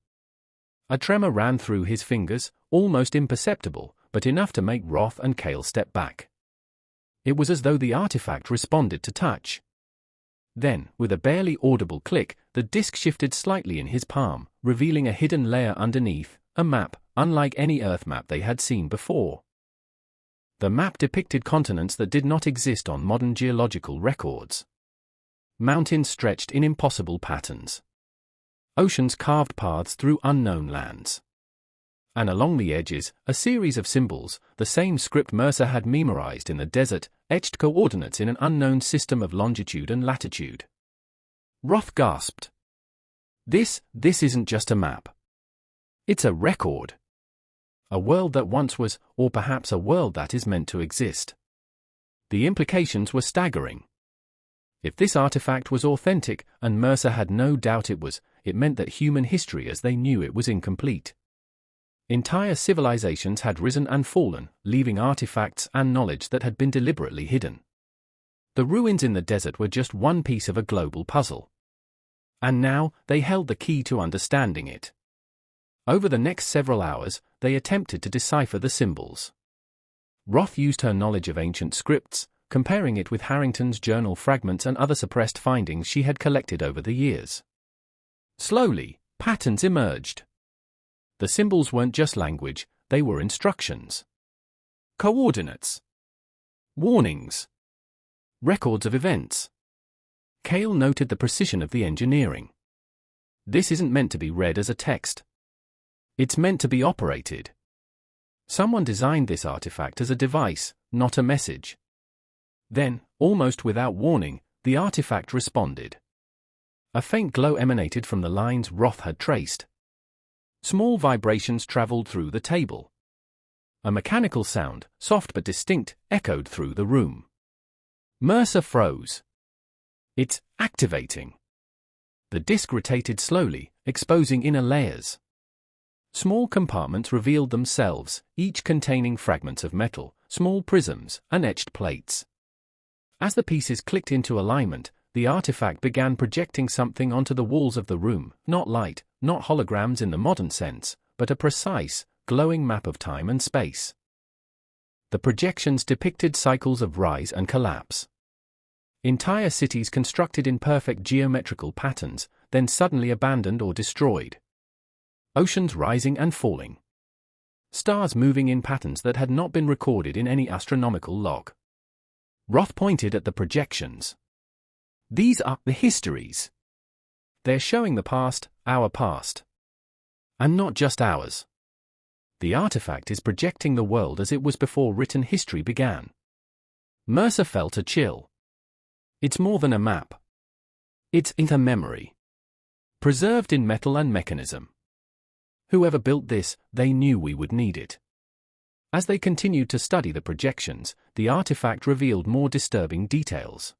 A tremor ran through his fingers, almost imperceptible, but enough to make Roth and Cale step back. It was as though the artifact responded to touch. Then, with a barely audible click, the disc shifted slightly in his palm, revealing a hidden layer underneath, a map, unlike any Earth map they had seen before. The map depicted continents that did not exist on modern geological records. Mountains stretched in impossible patterns. Oceans carved paths through unknown lands. And along the edges, a series of symbols, the same script Mercer had memorized in the desert, etched coordinates in an unknown system of longitude and latitude. Roth gasped. This isn't just a map. It's a record. A world that once was, or perhaps a world that is meant to exist. The implications were staggering. If this artifact was authentic, and Mercer had no doubt it was, it meant that human history as they knew it was incomplete. Entire civilizations had risen and fallen, leaving artifacts and knowledge that had been deliberately hidden. The ruins in the desert were just one piece of a global puzzle. And now, they held the key to understanding it. Over the next several hours, they attempted to decipher the symbols. Roth used her knowledge of ancient scripts, comparing it with Harrington's journal fragments and other suppressed findings she had collected over the years. Slowly, patterns emerged. The symbols weren't just language, they were instructions. Coordinates. Warnings. Records of events. Cale noted the precision of the engineering. This isn't meant to be read as a text. It's meant to be operated. Someone designed this artifact as a device, not a message. Then, almost without warning, the artifact responded. A faint glow emanated from the lines Roth had traced. Small vibrations traveled through the table. A mechanical sound, soft but distinct, echoed through the room. Mercer froze. It's activating. The disk rotated slowly, exposing inner layers. Small compartments revealed themselves, each containing fragments of metal, small prisms, and etched plates. As the pieces clicked into alignment, the artifact began projecting something onto the walls of the room, not light, not holograms in the modern sense, but a precise, glowing map of time and space. The projections depicted cycles of rise and collapse. Entire cities constructed in perfect geometrical patterns, then suddenly abandoned or destroyed. Oceans rising and falling. Stars moving in patterns that had not been recorded in any astronomical log. Roth pointed at the projections. These are the histories. They're showing the past, our past. And not just ours. The artifact is projecting the world as it was before written history began. Mercer felt a chill. It's more than a map. It's a memory. Preserved in metal and mechanism. Whoever built this, they knew we would need it. As they continued to study the projections, the artifact revealed more disturbing details.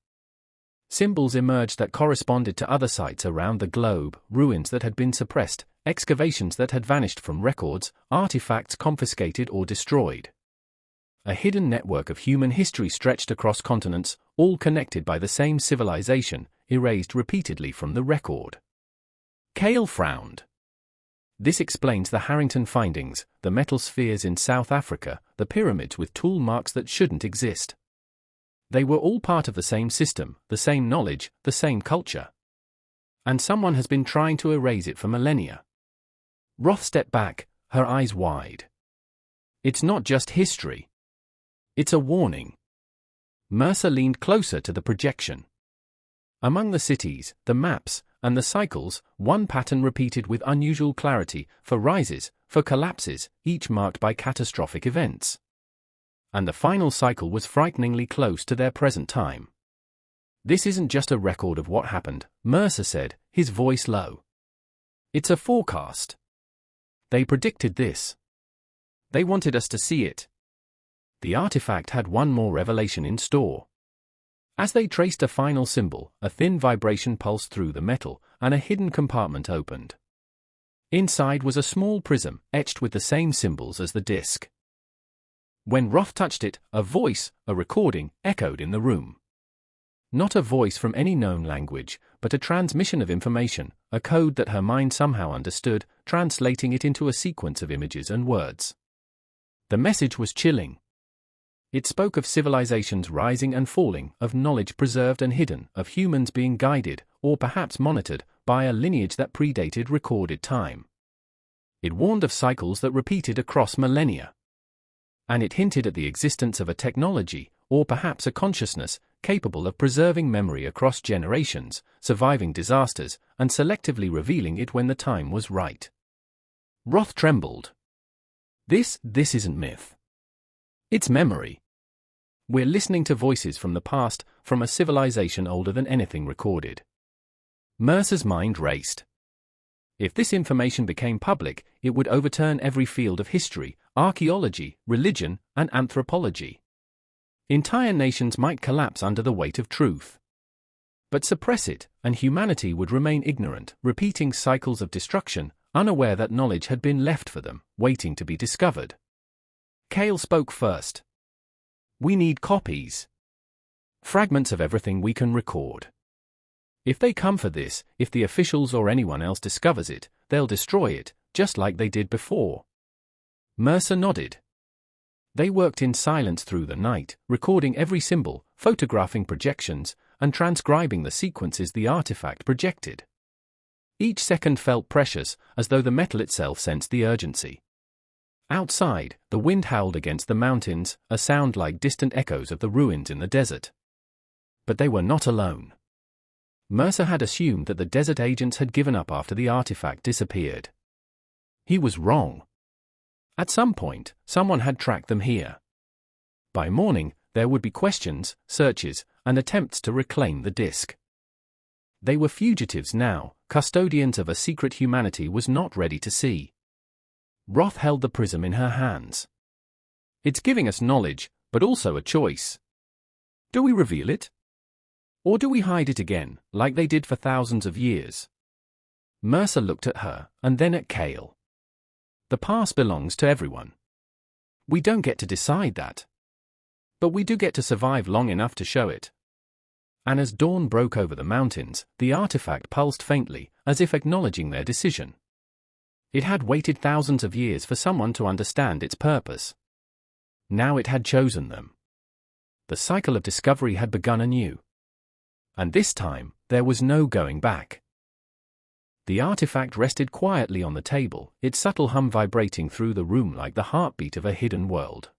Symbols emerged that corresponded to other sites around the globe, ruins that had been suppressed, excavations that had vanished from records, artifacts confiscated or destroyed. A hidden network of human history stretched across continents, all connected by the same civilization, erased repeatedly from the record. Cale frowned. This explains the Harrington findings, the metal spheres in South Africa, the pyramids with tool marks that shouldn't exist. They were all part of the same system, the same knowledge, the same culture. And someone has been trying to erase it for millennia. Roth stepped back, her eyes wide. It's not just history. It's a warning. Mercer leaned closer to the projection. Among the cities, the maps, and the cycles, one pattern repeated with unusual clarity, for rises, for collapses, each marked by catastrophic events. And the final cycle was frighteningly close to their present time. This isn't just a record of what happened, Mercer said, his voice low. It's a forecast. They predicted this. They wanted us to see it. The artifact had one more revelation in store. As they traced a final symbol, a thin vibration pulsed through the metal, and a hidden compartment opened. Inside was a small prism, etched with the same symbols as the disk. When Roth touched it, a voice, a recording, echoed in the room. Not a voice from any known language, but a transmission of information, a code that her mind somehow understood, translating it into a sequence of images and words. The message was chilling. It spoke of civilizations rising and falling, of knowledge preserved and hidden, of humans being guided, or perhaps monitored, by a lineage that predated recorded time. It warned of cycles that repeated across millennia. And it hinted at the existence of a technology, or perhaps a consciousness, capable of preserving memory across generations, surviving disasters, and selectively revealing it when the time was right. Roth trembled. This isn't myth. It's memory. We're listening to voices from the past, from a civilization older than anything recorded. Mercer's mind raced. If this information became public, it would overturn every field of history, archaeology, religion, and anthropology. Entire nations might collapse under the weight of truth. But suppress it, and humanity would remain ignorant, repeating cycles of destruction, unaware that knowledge had been left for them, waiting to be discovered. Cale spoke first. We need copies. Fragments of everything we can record. If they come for this, if the officials or anyone else discovers it, they'll destroy it, just like they did before. Mercer nodded. They worked in silence through the night, recording every symbol, photographing projections, and transcribing the sequences the artifact projected. Each second felt precious, as though the metal itself sensed the urgency. Outside, the wind howled against the mountains, a sound like distant echoes of the ruins in the desert. But they were not alone. Mercer had assumed that the desert agents had given up after the artifact disappeared. He was wrong. At some point, someone had tracked them here. By morning, there would be questions, searches, and attempts to reclaim the disk. They were fugitives now, custodians of a secret humanity was not ready to see. Roth held the prism in her hands. It's giving us knowledge, but also a choice. Do we reveal it? Or do we hide it again, like they did for thousands of years? Mercer looked at her, and then at Cale. The past belongs to everyone. We don't get to decide that. But we do get to survive long enough to show it. And as dawn broke over the mountains, the artifact pulsed faintly, as if acknowledging their decision. It had waited thousands of years for someone to understand its purpose. Now it had chosen them. The cycle of discovery had begun anew. And this time, there was no going back. The artifact rested quietly on the table, its subtle hum vibrating through the room like the heartbeat of a hidden world.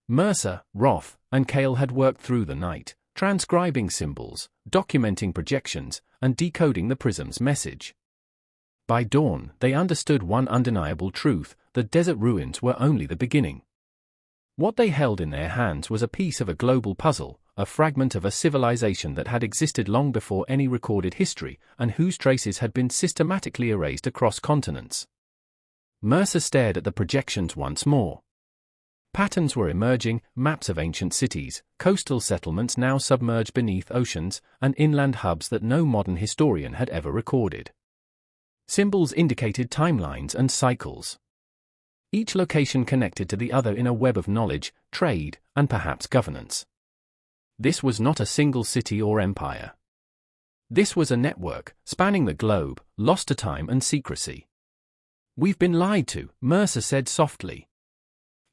Mercer, Roth, and Cale had worked through the night, transcribing symbols, documenting projections, and decoding the prism's message. By dawn, they understood one undeniable truth: the desert ruins were only the beginning. What they held in their hands was a piece of a global puzzle, a fragment of a civilization that had existed long before any recorded history, and whose traces had been systematically erased across continents. Mercer stared at the projections once more. Patterns were emerging: maps of ancient cities, coastal settlements now submerged beneath oceans, and inland hubs that no modern historian had ever recorded. Symbols indicated timelines and cycles. Each location connected to the other in a web of knowledge, trade, and perhaps governance. This was not a single city or empire. This was a network, spanning the globe, lost to time and secrecy. "We've been lied to," Mercer said softly.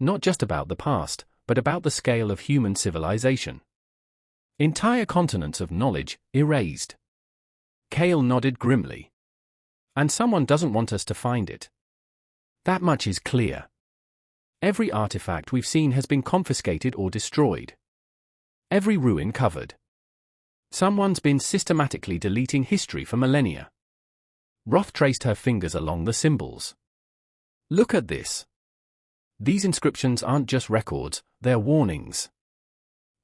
Not just about the past, but about the scale of human civilization. Entire continents of knowledge, erased. Cale nodded grimly. "And someone doesn't want us to find it. That much is clear. Every artifact we've seen has been confiscated or destroyed. Every ruin covered. Someone's been systematically deleting history for millennia." Roth traced her fingers along the symbols. "Look at this. These inscriptions aren't just records, they're warnings.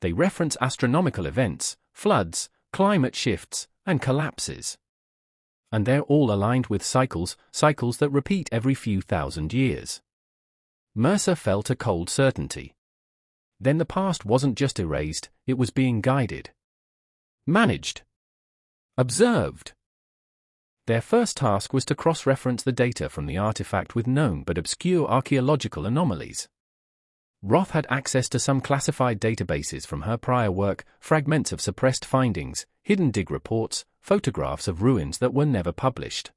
They reference astronomical events, floods, climate shifts, and collapses. And they're all aligned with cycles that repeat every few thousand years." Mercer felt a cold certainty. Then the past wasn't just erased, it was being guided. Managed. Observed. Their first task was to cross-reference the data from the artifact with known but obscure archaeological anomalies. Roth had access to some classified databases from her prior work, fragments of suppressed findings, hidden dig reports, photographs of ruins that were never published.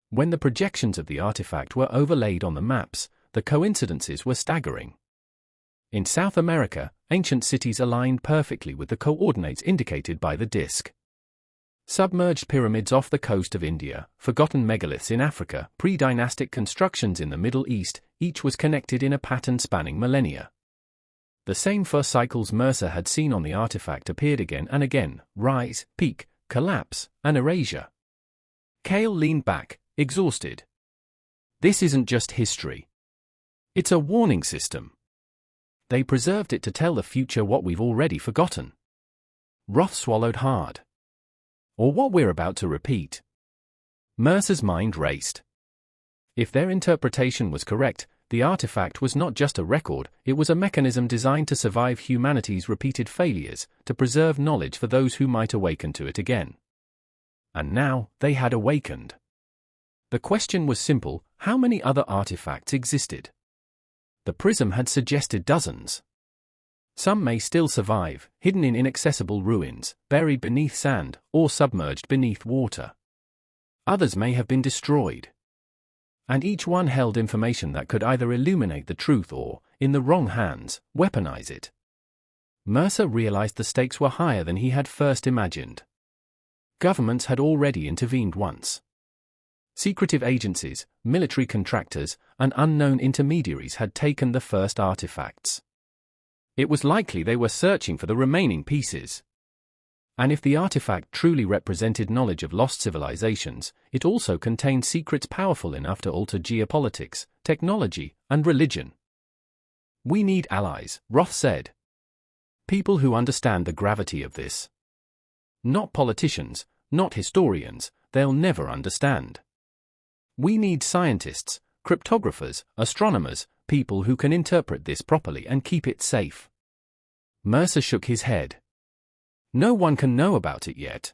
When the projections of the artifact were overlaid on the maps, the coincidences were staggering. In South America, ancient cities aligned perfectly with the coordinates indicated by the disk. Submerged pyramids off the coast of India, forgotten megaliths in Africa, pre-dynastic constructions in the Middle East, each was connected in a pattern spanning millennia. The same four cycles Mercer had seen on the artifact appeared again and again: rise, peak, collapse, and erasure. Cale leaned back, exhausted. "This isn't just history. It's a warning system. They preserved it to tell the future what we've already forgotten." Roth swallowed hard. "Or what we're about to repeat." Mercer's mind raced. If their interpretation was correct, the artifact was not just a record, it was a mechanism designed to survive humanity's repeated failures, to preserve knowledge for those who might awaken to it again. And now, they had awakened. The question was simple: how many other artifacts existed? The prism had suggested dozens. Some may still survive, hidden in inaccessible ruins, buried beneath sand, or submerged beneath water. Others may have been destroyed. And each one held information that could either illuminate the truth or, in the wrong hands, weaponize it. Mercer realized the stakes were higher than he had first imagined. Governments had already intervened once. Secretive agencies, military contractors, and unknown intermediaries had taken the first artifacts. It was likely they were searching for the remaining pieces. And if the artifact truly represented knowledge of lost civilizations, it also contained secrets powerful enough to alter geopolitics, technology, and religion. "We need allies," Roth said. "People who understand the gravity of this. Not politicians, not historians, they'll never understand. We need scientists, cryptographers, astronomers, people who can interpret this properly and keep it safe." Mercer shook his head. "No one can know about it yet.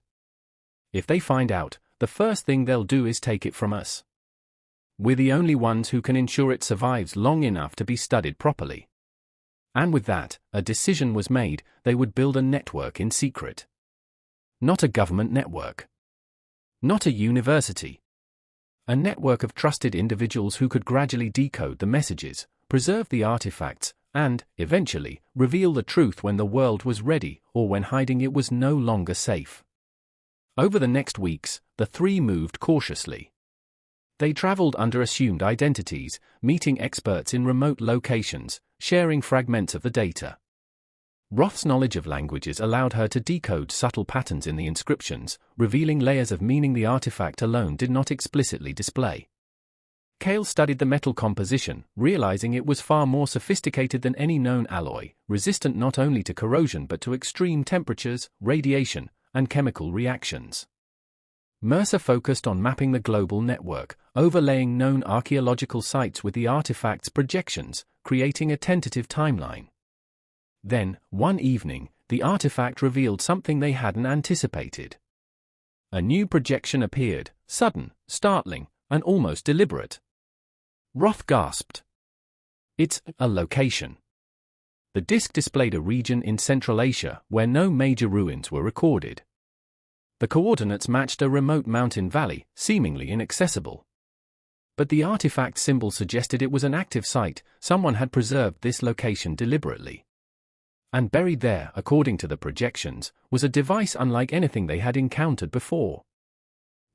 If they find out, the first thing they'll do is take it from us. We're the only ones who can ensure it survives long enough to be studied properly." And with that, a decision was made: they would build a network in secret. Not a government network. Not a university. A network of trusted individuals who could gradually decode the messages, preserve the artifacts, and, eventually, reveal the truth when the world was ready or when hiding it was no longer safe. Over the next weeks, the three moved cautiously. They traveled under assumed identities, meeting experts in remote locations, sharing fragments of the data. Roth's knowledge of languages allowed her to decode subtle patterns in the inscriptions, revealing layers of meaning the artifact alone did not explicitly display. Cale studied the metal composition, realizing it was far more sophisticated than any known alloy, resistant not only to corrosion but to extreme temperatures, radiation, and chemical reactions. Mercer focused on mapping the global network, overlaying known archaeological sites with the artifact's projections, creating a tentative timeline. Then, one evening, the artifact revealed something they hadn't anticipated. A new projection appeared, sudden, startling, and almost deliberate. Roth gasped. It's a location. The disk displayed a region in Central Asia where no major ruins were recorded. The coordinates matched a remote mountain valley, seemingly inaccessible. But the artifact symbol suggested it was an active site. Someone had preserved this location deliberately. And buried there, according to the projections, was a device unlike anything they had encountered before.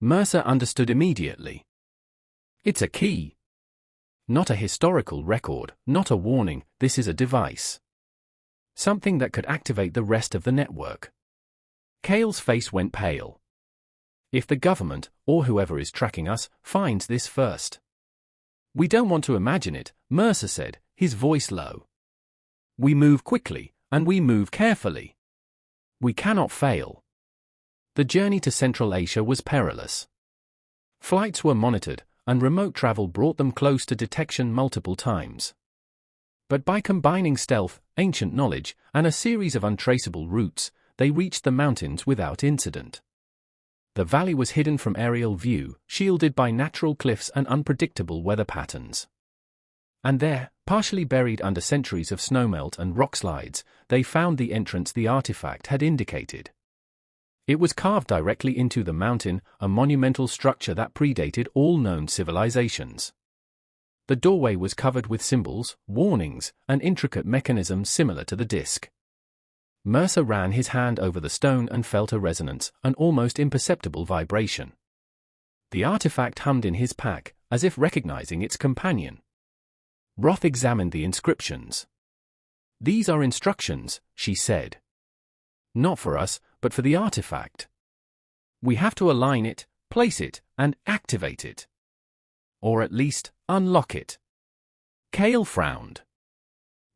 Mercer understood immediately. It's a key. Not a historical record, not a warning, this is a device. Something that could activate the rest of the network. Cale's face went pale. If the government, or whoever is tracking us, finds this first. We don't want to imagine it, Mercer said, his voice low. We move quickly, and we move carefully. We cannot fail. The journey to Central Asia was perilous. Flights were monitored, and remote travel brought them close to detection multiple times. But by combining stealth, ancient knowledge, and a series of untraceable routes, they reached the mountains without incident. The valley was hidden from aerial view, shielded by natural cliffs and unpredictable weather patterns. And there, partially buried under centuries of snowmelt and rock slides, they found the entrance the artifact had indicated. It was carved directly into the mountain, a monumental structure that predated all known civilizations. The doorway was covered with symbols, warnings, and intricate mechanisms similar to the disk. Mercer ran his hand over the stone and felt a resonance, an almost imperceptible vibration. The artifact hummed in his pack, as if recognizing its companion. Roth examined the inscriptions. These are instructions, she said. Not for us, but for the artifact. We have to align it, place it, and activate it. Or at least, unlock it. Cale frowned.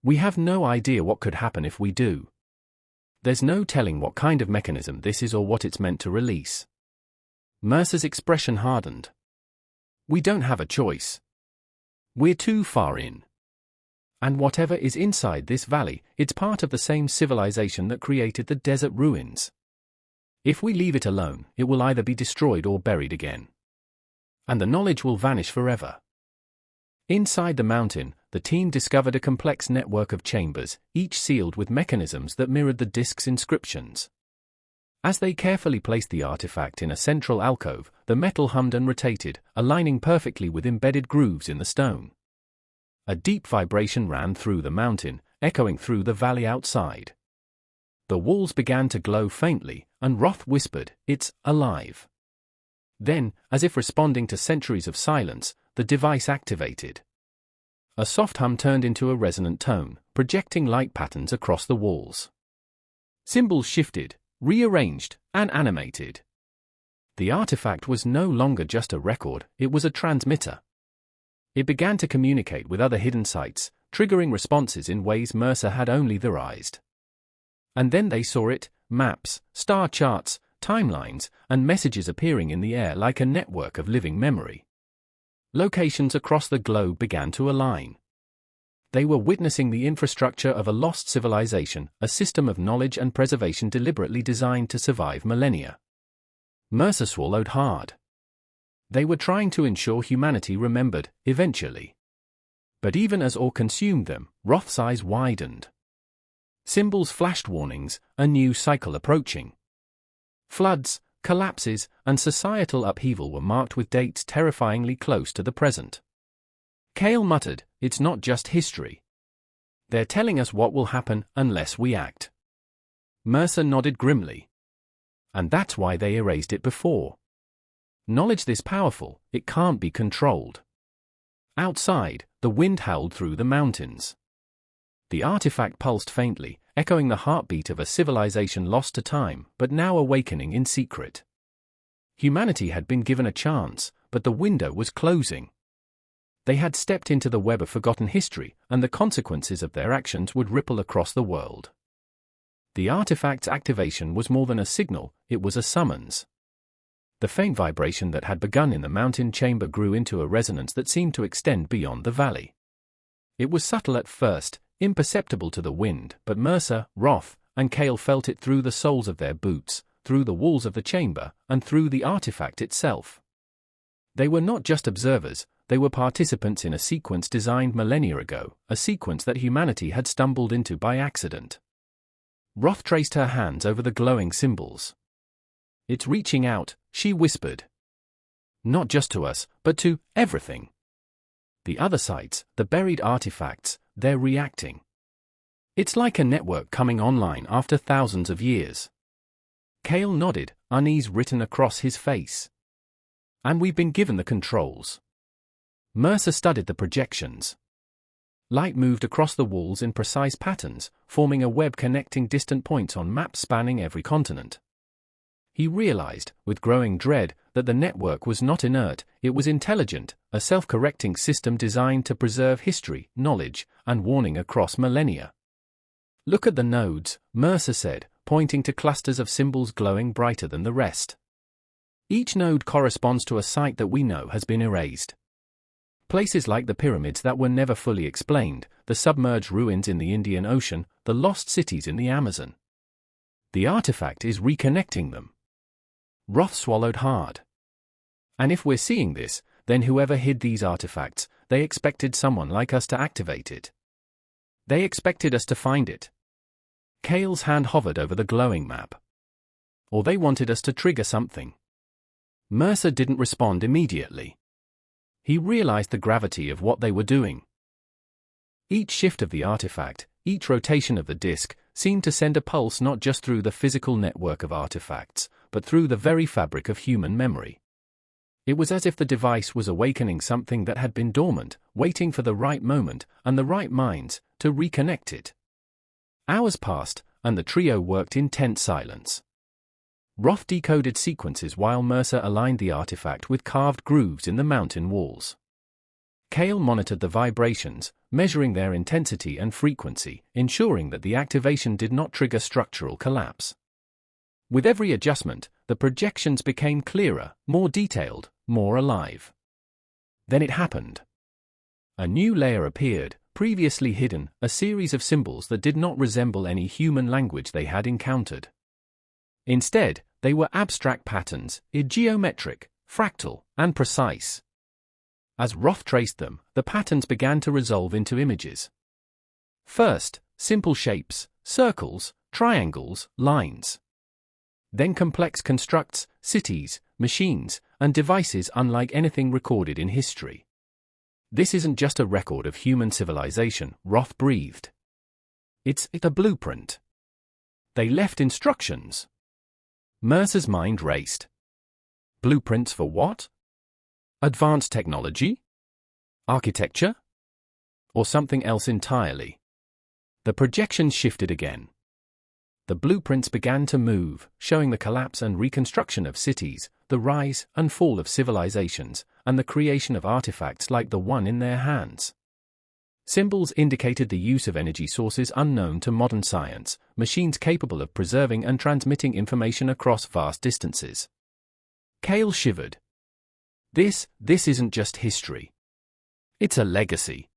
We have no idea what could happen if we do. There's no telling what kind of mechanism this is or what it's meant to release. Mercer's expression hardened. We don't have a choice. We're too far in. And whatever is inside this valley, it's part of the same civilization that created the desert ruins. If we leave it alone, it will either be destroyed or buried again. And the knowledge will vanish forever. Inside the mountain, the team discovered a complex network of chambers, each sealed with mechanisms that mirrored the disk's inscriptions. As they carefully placed the artifact in a central alcove, the metal hummed and rotated, aligning perfectly with embedded grooves in the stone. A deep vibration ran through the mountain, echoing through the valley outside. The walls began to glow faintly, and Roth whispered, "It's alive." Then, as if responding to centuries of silence, the device activated. A soft hum turned into a resonant tone, projecting light patterns across the walls. Symbols shifted, rearranged, and animated. The artifact was no longer just a record, it was a transmitter. It began to communicate with other hidden sites, triggering responses in ways Mercer had only theorized. And then they saw it, maps, star charts, timelines, and messages appearing in the air like a network of living memory. Locations across the globe began to align. They were witnessing the infrastructure of a lost civilization, a system of knowledge and preservation deliberately designed to survive millennia. Mercer swallowed hard. They were trying to ensure humanity remembered, eventually. But even as awe consumed them, Roth's eyes widened. Symbols flashed warnings, a new cycle approaching. Floods, collapses, and societal upheaval were marked with dates terrifyingly close to the present. Cale muttered, "It's not just history. They're telling us what will happen unless we act." Mercer nodded grimly. "And that's why they erased it before. Knowledge this powerful, it can't be controlled." Outside, the wind howled through the mountains. The artifact pulsed faintly, echoing the heartbeat of a civilization lost to time, but now awakening in secret. Humanity had been given a chance, but the window was closing. They had stepped into the web of forgotten history, and the consequences of their actions would ripple across the world. The artifact's activation was more than a signal, it was a summons. The faint vibration that had begun in the mountain chamber grew into a resonance that seemed to extend beyond the valley. It was subtle at first, imperceptible to the wind, but Mercer, Roth, and Cale felt it through the soles of their boots, through the walls of the chamber, and through the artifact itself. They were not just observers, they were participants in a sequence designed millennia ago, a sequence that humanity had stumbled into by accident. Roth traced her hands over the glowing symbols. "It's reaching out," she whispered. "Not just to us, but to everything. The other sites, the buried artifacts, they're reacting. It's like a network coming online after thousands of years." Cale nodded, unease written across his face. "And we've been given the controls." Mercer studied the projections. Light moved across the walls in precise patterns, forming a web connecting distant points on maps spanning every continent. He realized, with growing dread, that the network was not inert, it was intelligent, a self-correcting system designed to preserve history, knowledge, and warning across millennia. "Look at the nodes," Mercer said, pointing to clusters of symbols glowing brighter than the rest. "Each node corresponds to a site that we know has been erased. Places like the pyramids that were never fully explained, the submerged ruins in the Indian Ocean, the lost cities in the Amazon. The artifact is reconnecting them." Roth swallowed hard. "And if we're seeing this, then whoever hid these artifacts, they expected someone like us to activate it. They expected us to find it." Cale's hand hovered over the glowing map. "Or they wanted us to trigger something." Mercer didn't respond immediately. He realized the gravity of what they were doing. Each shift of the artifact, each rotation of the disk, seemed to send a pulse not just through the physical network of artifacts, but through the very fabric of human memory. It was as if the device was awakening something that had been dormant, waiting for the right moment, and the right minds, to reconnect it. Hours passed, and the trio worked in tense silence. Roth decoded sequences while Mercer aligned the artifact with carved grooves in the mountain walls. Cale monitored the vibrations, measuring their intensity and frequency, ensuring that the activation did not trigger structural collapse. With every adjustment, the projections became clearer, more detailed, more alive. Then it happened. A new layer appeared, previously hidden, a series of symbols that did not resemble any human language they had encountered. Instead, they were abstract patterns, geometric, fractal, and precise. As Roth traced them, the patterns began to resolve into images. First, simple shapes, circles, triangles, lines. Then complex constructs, cities, machines, and devices unlike anything recorded in history. "This isn't just a record of human civilization," Roth breathed. It's a blueprint. They left instructions." Mercer's mind raced. Blueprints for what? Advanced technology? Architecture? Or something else entirely? The projections shifted again. The blueprints began to move, showing the collapse and reconstruction of cities, the rise and fall of civilizations, and the creation of artifacts like the one in their hands. Symbols indicated the use of energy sources unknown to modern science, machines capable of preserving and transmitting information across vast distances. Cale shivered. This isn't just history. It's a legacy.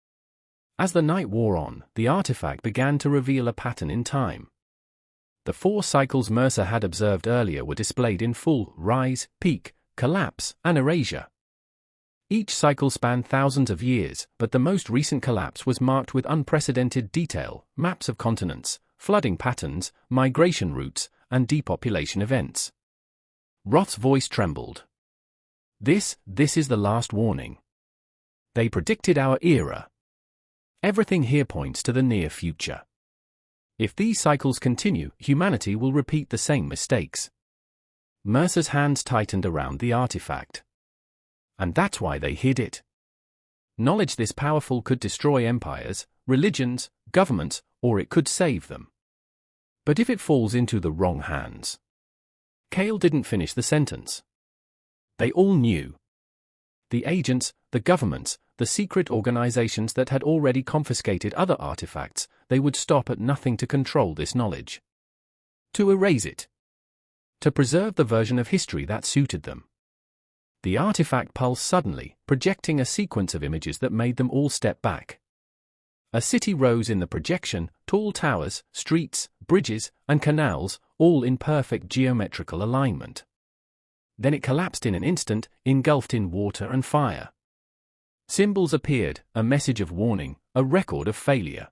As the night wore on, the artifact began to reveal a pattern in time. The 4 cycles Mercer had observed earlier were displayed in full: rise, peak, collapse, and erasure. Each cycle spanned thousands of years, but the most recent collapse was marked with unprecedented detail: maps of continents, flooding patterns, migration routes, and depopulation events. Roth's voice trembled. This is the last warning. They predicted our era. Everything here points to the near future. If these cycles continue, humanity will repeat the same mistakes. Mercer's hands tightened around the artifact. And that's why they hid it. Knowledge this powerful could destroy empires, religions, governments, or it could save them. But if it falls into the wrong hands... Cale didn't finish the sentence. They all knew. The agents, the governments, the secret organizations that had already confiscated other artifacts, they would stop at nothing to control this knowledge. To erase it. To preserve the version of history that suited them. The artifact pulsed suddenly, projecting a sequence of images that made them all step back. A city rose in the projection, tall towers, streets, bridges, and canals, all in perfect geometrical alignment. Then it collapsed in an instant, engulfed in water and fire. Symbols appeared, a message of warning, a record of failure.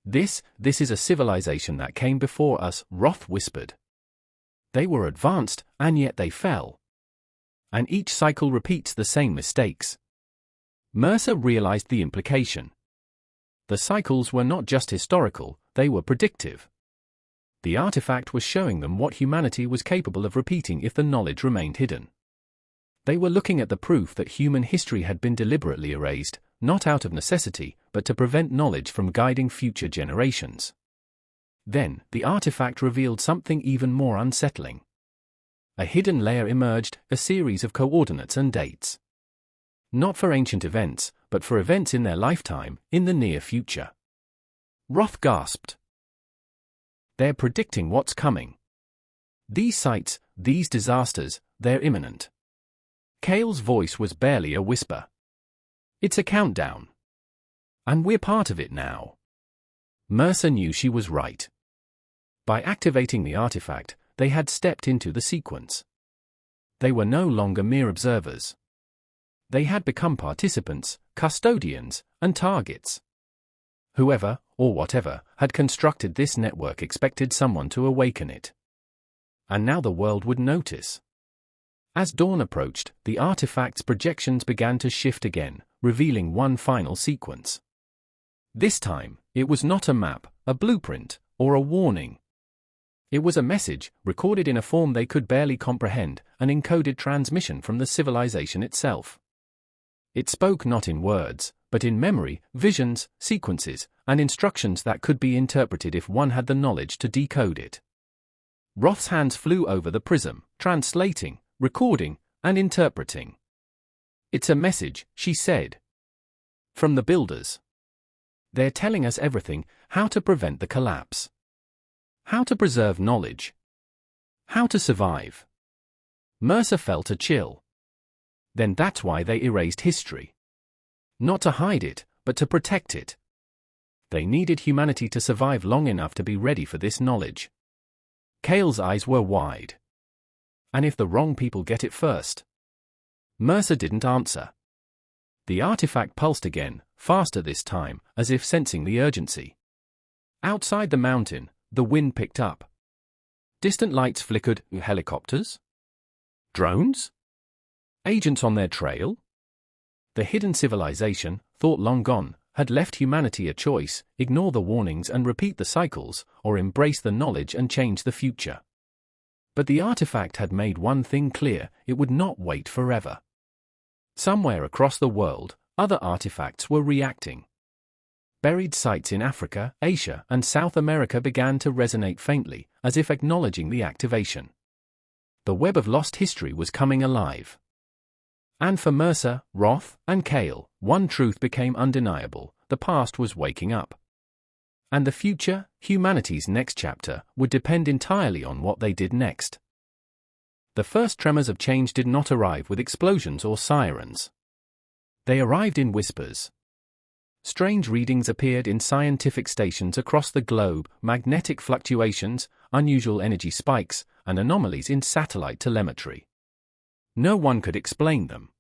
This is a civilization that came before us, Roth whispered. They were advanced, and yet they fell. And each cycle repeats the same mistakes. Mercer realized the implication. The cycles were not just historical, they were predictive. The artifact was showing them what humanity was capable of repeating if the knowledge remained hidden. They were looking at the proof that human history had been deliberately erased, not out of necessity, but to prevent knowledge from guiding future generations. Then, the artifact revealed something even more unsettling. A hidden layer emerged, a series of coordinates and dates. Not for ancient events, but for events in their lifetime, in the near future. Roth gasped. They're predicting what's coming. These sites, these disasters, they're imminent. Cale's voice was barely a whisper. It's a countdown. And we're part of it now. Mercer knew she was right. By activating the artifact, they had stepped into the sequence. They were no longer mere observers. They had become participants, custodians, and targets. Whoever, or whatever, had constructed this network expected someone to awaken it. And now the world would notice. As dawn approached, the artifact's projections began to shift again, revealing one final sequence. This time, it was not a map, a blueprint, or a warning. It was a message, recorded in a form they could barely comprehend, an encoded transmission from the civilization itself. It spoke not in words, but in memory, visions, sequences, and instructions that could be interpreted if one had the knowledge to decode it. Roth's hands flew over the prism, translating, recording, and interpreting. It's a message, she said. From the builders. They're telling us everything, how to prevent the collapse. How to preserve knowledge. How to survive. Mercer felt a chill. Then that's why they erased history. Not to hide it, but to protect it. They needed humanity to survive long enough to be ready for this knowledge. Cale's eyes were wide. And if the wrong people get it first? Mercer didn't answer. The artifact pulsed again, faster this time, as if sensing the urgency. Outside the mountain, the wind picked up. Distant lights flickered. Helicopters? Drones? Agents on their trail? The hidden civilization, thought long gone, had left humanity a choice: ignore the warnings and repeat the cycles, or embrace the knowledge and change the future. But the artifact had made one thing clear: it would not wait forever. Somewhere across the world, other artifacts were reacting. Buried sites in Africa, Asia, and South America began to resonate faintly, as if acknowledging the activation. The web of lost history was coming alive. And for Mercer, Roth, and Cale, one truth became undeniable: the past was waking up. And the future, humanity's next chapter, would depend entirely on what they did next. The first tremors of change did not arrive with explosions or sirens. They arrived in whispers. Strange readings appeared in scientific stations across the globe: magnetic fluctuations, unusual energy spikes, and anomalies in satellite telemetry. No one could explain them.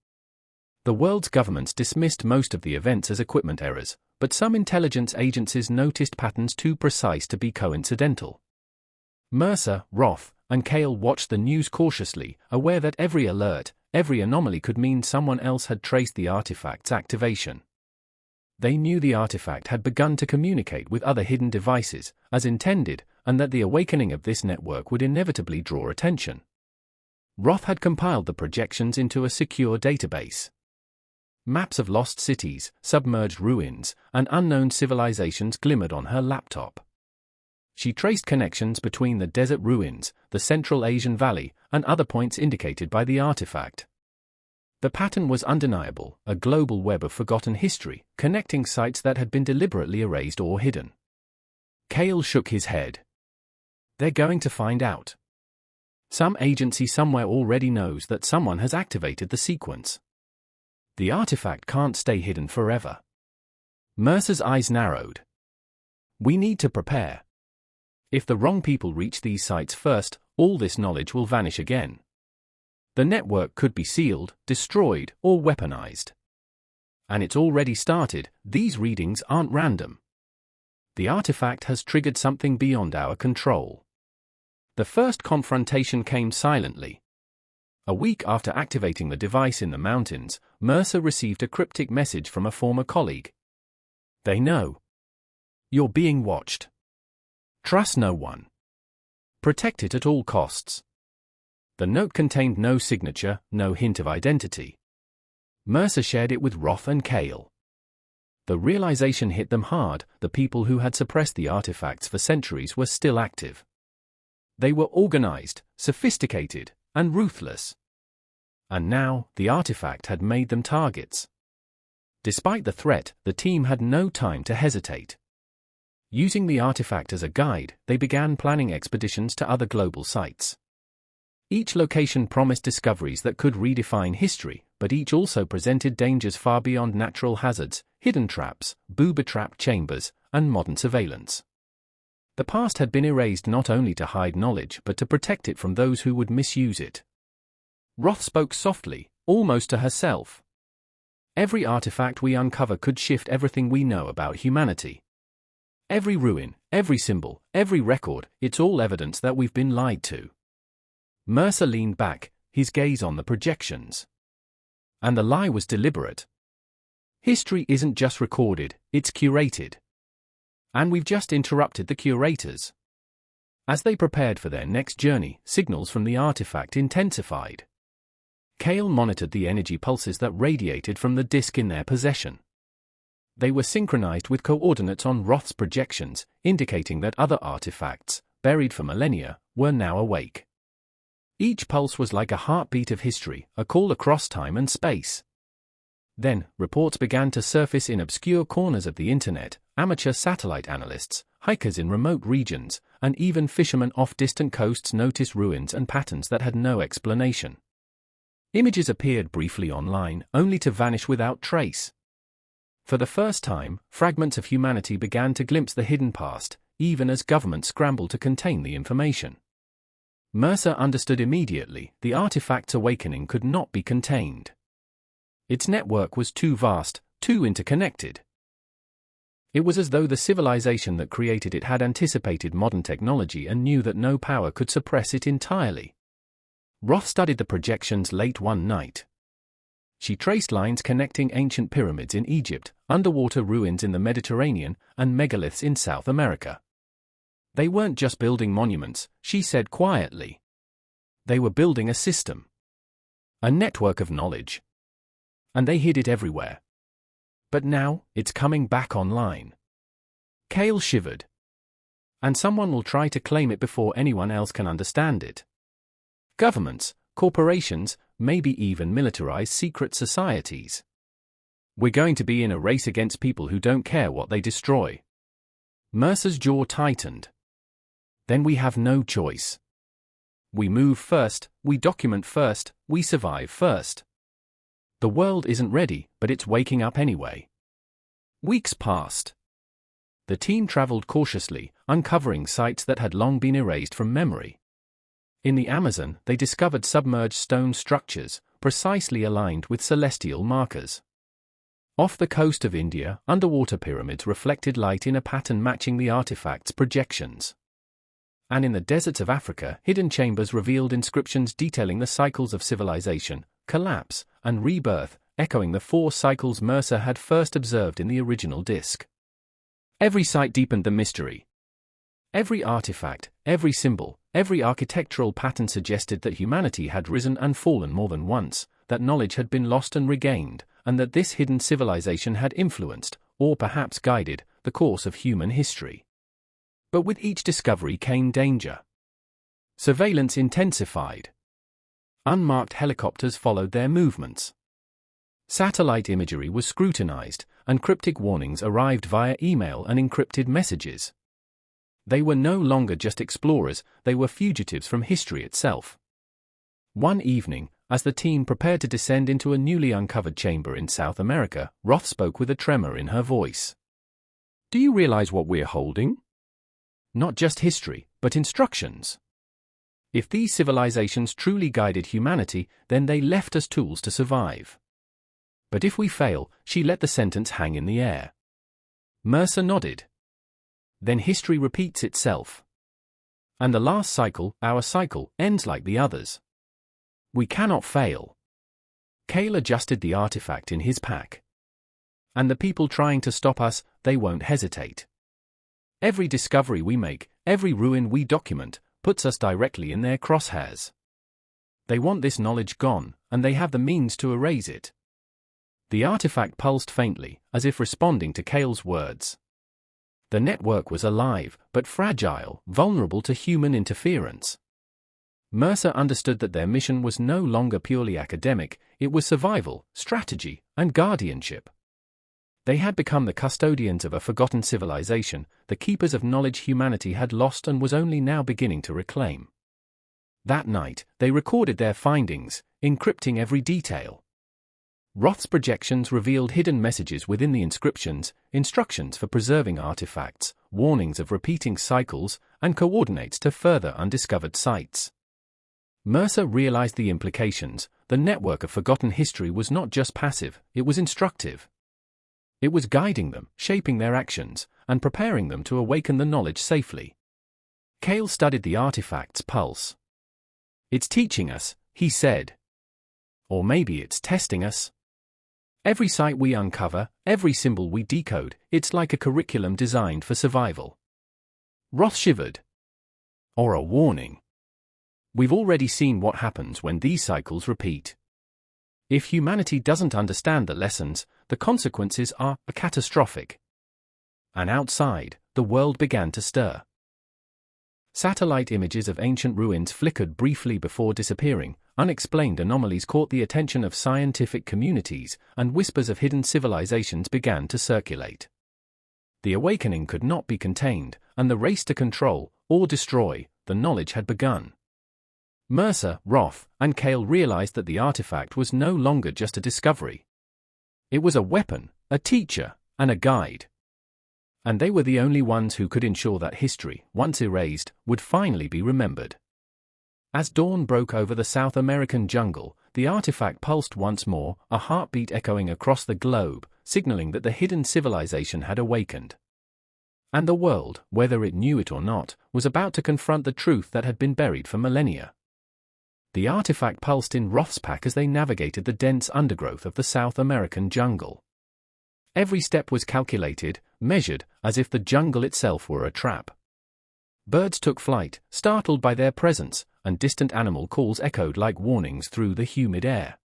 The world's governments dismissed most of the events as equipment errors, but some intelligence agencies noticed patterns too precise to be coincidental. Mercer, Roth, and Cale watched the news cautiously, aware that every alert, every anomaly could mean someone else had traced the artifact's activation. They knew the artifact had begun to communicate with other hidden devices, as intended, and that the awakening of this network would inevitably draw attention. Roth had compiled the projections into a secure database. Maps of lost cities, submerged ruins, and unknown civilizations glimmered on her laptop. She traced connections between the desert ruins, the Central Asian Valley, and other points indicated by the artifact. The pattern was undeniable, a global web of forgotten history, connecting sites that had been deliberately erased or hidden. Cale shook his head. They're going to find out. Some agency somewhere already knows that someone has activated the sequence. The artifact can't stay hidden forever. Mercer's eyes narrowed. We need to prepare. If the wrong people reach these sites first, all this knowledge will vanish again. The network could be sealed, destroyed, or weaponized. And it's already started. These readings aren't random. The artifact has triggered something beyond our control. The first confrontation came silently. A week after activating the device in the mountains, Mercer received a cryptic message from a former colleague. They know. You're being watched. Trust no one. Protect it at all costs. The note contained no signature, no hint of identity. Mercer shared it with Roth and Cale. The realization hit them hard. The people who had suppressed the artifacts for centuries were still active. They were organized, sophisticated, and ruthless. And now, the artifact had made them targets. Despite the threat, the team had no time to hesitate. Using the artifact as a guide, they began planning expeditions to other global sites. Each location promised discoveries that could redefine history, but each also presented dangers far beyond natural hazards, hidden traps, booby-trap chambers, and modern surveillance. The past had been erased not only to hide knowledge but to protect it from those who would misuse it. Roth spoke softly, almost to herself. Every artifact we uncover could shift everything we know about humanity. Every ruin, every symbol, every record, it's all evidence that we've been lied to. Mercer leaned back, his gaze on the projections. And the lie was deliberate. History isn't just recorded, it's curated. And we've just interrupted the curators. As they prepared for their next journey, signals from the artifact intensified. Cale monitored the energy pulses that radiated from the disk in their possession. They were synchronized with coordinates on Roth's projections, indicating that other artifacts, buried for millennia, were now awake. Each pulse was like a heartbeat of history, a call across time and space. Then, reports began to surface in obscure corners of the internet. Amateur satellite analysts, hikers in remote regions, and even fishermen off distant coasts noticed ruins and patterns that had no explanation. Images appeared briefly online, only to vanish without trace. For the first time, fragments of humanity began to glimpse the hidden past, even as governments scrambled to contain the information. Mercer understood immediately, the artifact's awakening could not be contained. Its network was too vast, too interconnected. It was as though the civilization that created it had anticipated modern technology and knew that no power could suppress it entirely. Roth studied the projections late one night. She traced lines connecting ancient pyramids in Egypt, underwater ruins in the Mediterranean, and megaliths in South America. They weren't just building monuments, she said quietly. They were building a system. A network of knowledge. And they hid it everywhere. But now, it's coming back online. Cale shivered. And someone will try to claim it before anyone else can understand it. Governments, corporations, maybe even militarized secret societies. We're going to be in a race against people who don't care what they destroy. Mercer's jaw tightened. Then we have no choice. We move first, we document first, we survive first. The world isn't ready, but it's waking up anyway. Weeks passed. The team traveled cautiously, uncovering sites that had long been erased from memory. In the Amazon, they discovered submerged stone structures, precisely aligned with celestial markers. Off the coast of India, underwater pyramids reflected light in a pattern matching the artifact's projections. And in the deserts of Africa, hidden chambers revealed inscriptions detailing the cycles of civilization, collapse, and rebirth, echoing the 4 cycles Mercer had first observed in the original disk. Every site deepened the mystery. Every artifact, every symbol, every architectural pattern suggested that humanity had risen and fallen more than once, that knowledge had been lost and regained, and that this hidden civilization had influenced, or perhaps guided, the course of human history. But with each discovery came danger. Surveillance intensified. Unmarked helicopters followed their movements. Satellite imagery was scrutinized, and cryptic warnings arrived via email and encrypted messages. They were no longer just explorers, they were fugitives from history itself. One evening, as the team prepared to descend into a newly uncovered chamber in South America, Roth spoke with a tremor in her voice. "Do you realize what we're holding? Not just history, but instructions. If these civilizations truly guided humanity, then they left us tools to survive. But if we fail," she let the sentence hang in the air. Mercer nodded. "Then history repeats itself. And the last cycle, our cycle, ends like the others. We cannot fail." Cale adjusted the artifact in his pack. "And the people trying to stop us, they won't hesitate. Every discovery we make, every ruin we document, puts us directly in their crosshairs. They want this knowledge gone, and they have the means to erase it." The artifact pulsed faintly, as if responding to Cale's words. The network was alive, but fragile, vulnerable to human interference. Mercer understood that their mission was no longer purely academic, it was survival, strategy, and guardianship. They had become the custodians of a forgotten civilization, the keepers of knowledge humanity had lost and was only now beginning to reclaim. That night, they recorded their findings, encrypting every detail. Roth's projections revealed hidden messages within the inscriptions, instructions for preserving artifacts, warnings of repeating cycles, and coordinates to further undiscovered sites. Mercer realized the implications. The network of forgotten history was not just passive, it was instructive. It was guiding them, shaping their actions, and preparing them to awaken the knowledge safely. Cale studied the artifact's pulse. "It's teaching us," he said. "Or maybe it's testing us. Every site we uncover, every symbol we decode, it's like a curriculum designed for survival." Roth shivered. "Or a warning. We've already seen what happens when these cycles repeat. If humanity doesn't understand the lessons, the consequences are catastrophic." And outside, the world began to stir. Satellite images of ancient ruins flickered briefly before disappearing. Unexplained anomalies caught the attention of scientific communities, and whispers of hidden civilizations began to circulate. The awakening could not be contained, and the race to control, or destroy, the knowledge had begun. Mercer, Roth, and Cale realized that the artifact was no longer just a discovery. It was a weapon, a teacher, and a guide. And they were the only ones who could ensure that history, once erased, would finally be remembered. As dawn broke over the South American jungle, the artifact pulsed once more, a heartbeat echoing across the globe, signaling that the hidden civilization had awakened. And the world, whether it knew it or not, was about to confront the truth that had been buried for millennia. The artifact pulsed in Roth's pack as they navigated the dense undergrowth of the South American jungle. Every step was calculated, measured, as if the jungle itself were a trap. Birds took flight, startled by their presence, and distant animal calls echoed like warnings through the humid air.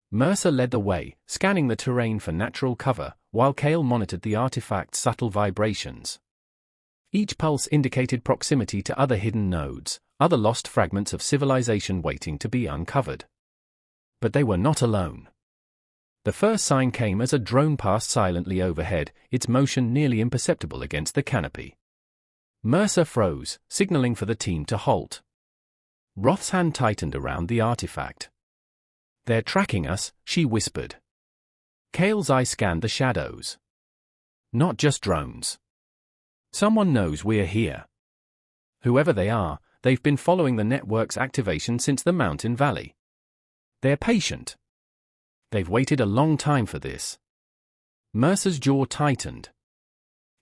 Mercer led the way, scanning the terrain for natural cover, while Cale monitored the artifact's subtle vibrations. Each pulse indicated proximity to other hidden nodes, other lost fragments of civilization waiting to be uncovered. But they were not alone. The first sign came as a drone passed silently overhead, its motion nearly imperceptible against the canopy. Mercer froze, signaling for the team to halt. Roth's hand tightened around the artifact. "They're tracking us," she whispered. Cale's eye scanned the shadows. "Not just drones. Someone knows we're here. Whoever they are, they've been following the network's activation since the mountain valley. They're patient. They've waited a long time for this." Mercer's jaw tightened.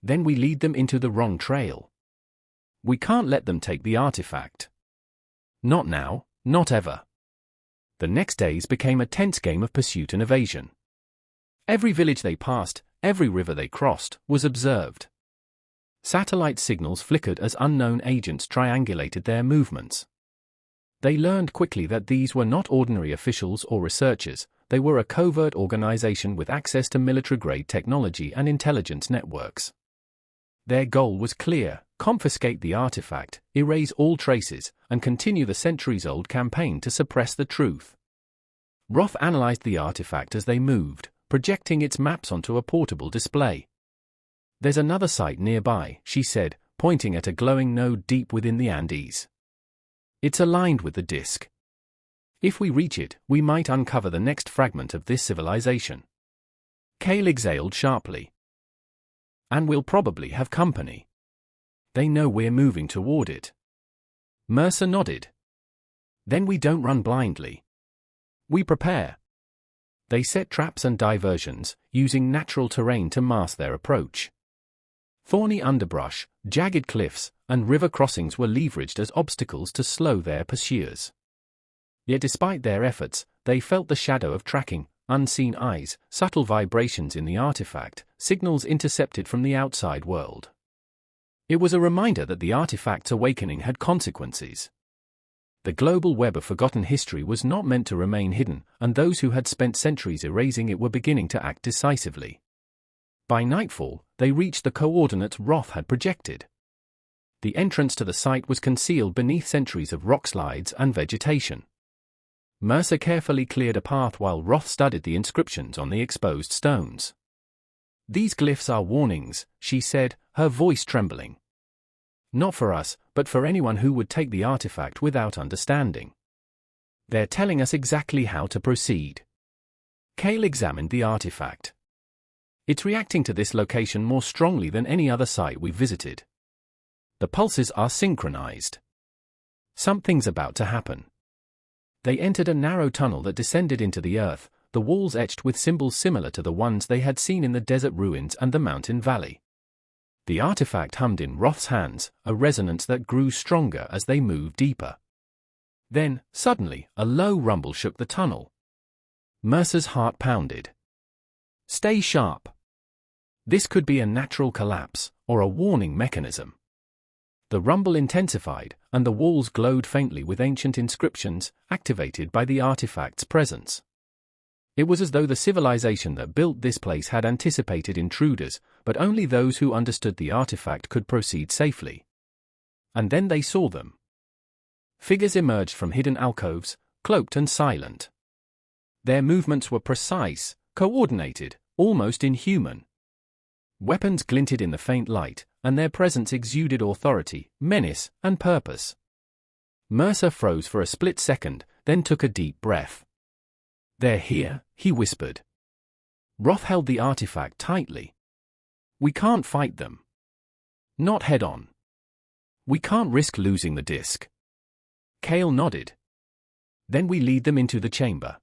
"Then we lead them into the wrong trail. We can't let them take the artifact. Not now, not ever. The next days became a tense game of pursuit and evasion. Every village they passed, every river they crossed, was observed. Satellite signals flickered as unknown agents triangulated their movements. They learned quickly that these were not ordinary officials or researchers, they were a covert organization with access to military-grade technology and intelligence networks. Their goal was clear: confiscate the artifact, erase all traces, and continue the centuries-old campaign to suppress the truth. Roth analyzed the artifact as they moved, projecting its maps onto a portable display. "There's another site nearby," she said, pointing at a glowing node deep within the Andes. "It's aligned with the disk. If we reach it, we might uncover the next fragment of this civilization." Cale exhaled sharply. "And we'll probably have company. They know we're moving toward it." Mercer nodded. "Then we don't run blindly. We prepare." They set traps and diversions, using natural terrain to mask their approach. Thorny underbrush, jagged cliffs, and river crossings were leveraged as obstacles to slow their pursuers. Yet despite their efforts, they felt the shadow of tracking, unseen eyes, subtle vibrations in the artifact, signals intercepted from the outside world. It was a reminder that the artifact's awakening had consequences. The global web of forgotten history was not meant to remain hidden, and those who had spent centuries erasing it were beginning to act decisively. By nightfall, they reached the coordinates Roth had projected. The entrance to the site was concealed beneath centuries of rock slides and vegetation. Mercer carefully cleared a path while Roth studied the inscriptions on the exposed stones. "These glyphs are warnings," she said, her voice trembling. "Not for us, but for anyone who would take the artifact without understanding. They're telling us exactly how to proceed." Cale examined the artifact. "It's reacting to this location more strongly than any other site we've visited. The pulses are synchronized. Something's about to happen." They entered a narrow tunnel that descended into the earth, the walls etched with symbols similar to the ones they had seen in the desert ruins and the mountain valley. The artifact hummed in Roth's hands, a resonance that grew stronger as they moved deeper. Then, suddenly, a low rumble shook the tunnel. Mercer's heart pounded. "Stay sharp. This could be a natural collapse, or a warning mechanism." The rumble intensified, and the walls glowed faintly with ancient inscriptions, activated by the artifact's presence. It was as though the civilization that built this place had anticipated intruders, but only those who understood the artifact could proceed safely. And then they saw them. Figures emerged from hidden alcoves, cloaked and silent. Their movements were precise, coordinated, almost inhuman. Weapons glinted in the faint light, and their presence exuded authority, menace, and purpose. Mercer froze for a split second, then took a deep breath. "They're here," he whispered. Roth held the artifact tightly. "We can't fight them. Not head-on. We can't risk losing the disk." Cale nodded. "Then we lead them into the chamber.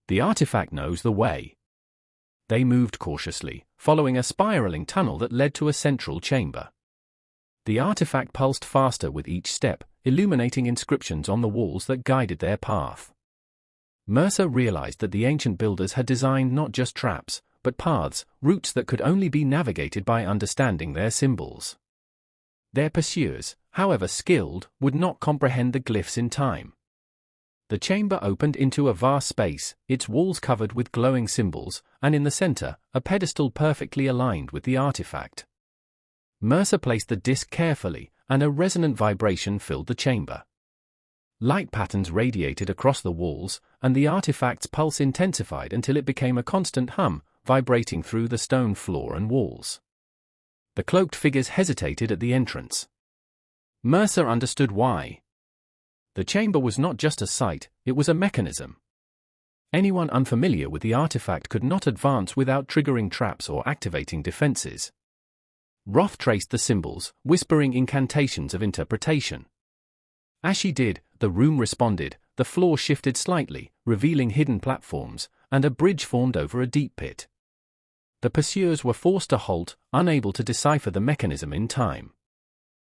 The artifact knows the way." They moved cautiously, following a spiraling tunnel that led to a central chamber. The artifact pulsed faster with each step, illuminating inscriptions on the walls that guided their path. Mercer realized that the ancient builders had designed not just traps, but paths, routes that could only be navigated by understanding their symbols. Their pursuers, however skilled, would not comprehend the glyphs in time. The chamber opened into a vast space, its walls covered with glowing symbols, and in the center, a pedestal perfectly aligned with the artifact. Mercer placed the disc carefully, and a resonant vibration filled the chamber. Light patterns radiated across the walls, and the artifact's pulse intensified until it became a constant hum, vibrating through the stone floor and walls. The cloaked figures hesitated at the entrance. Mercer understood why. The chamber was not just a site, it was a mechanism. Anyone unfamiliar with the artifact could not advance without triggering traps or activating defenses. Roth traced the symbols, whispering incantations of interpretation. As she did, the room responded, the floor shifted slightly, revealing hidden platforms, and a bridge formed over a deep pit. The pursuers were forced to halt, unable to decipher the mechanism in time.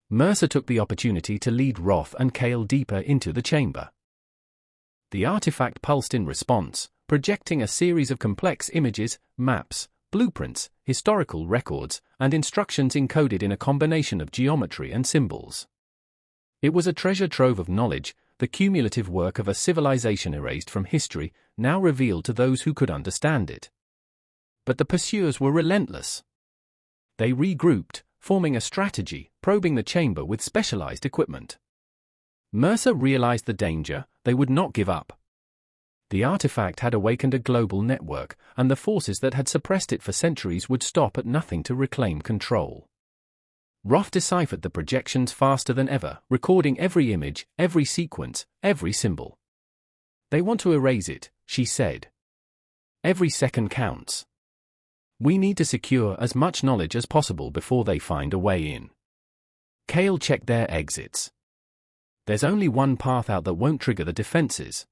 Mercer took the opportunity to lead Roth and Cale deeper into the chamber. The artifact pulsed in response, projecting a series of complex images, maps, blueprints, historical records, and instructions encoded in a combination of geometry and symbols. It was a treasure trove of knowledge, the cumulative work of a civilization erased from history, now revealed to those who could understand it. But the pursuers were relentless. They regrouped, forming a strategy, probing the chamber with specialized equipment. Mercer realized the danger. They would not give up. The artifact had awakened a global network, and the forces that had suppressed it for centuries would stop at nothing to reclaim control. Roth deciphered the projections faster than ever, recording every image, every sequence, every symbol. "They want to erase it," she said. "Every second counts. We need to secure as much knowledge as possible before they find a way in." Cale checked their exits. "There's only one path out that won't trigger the defenses.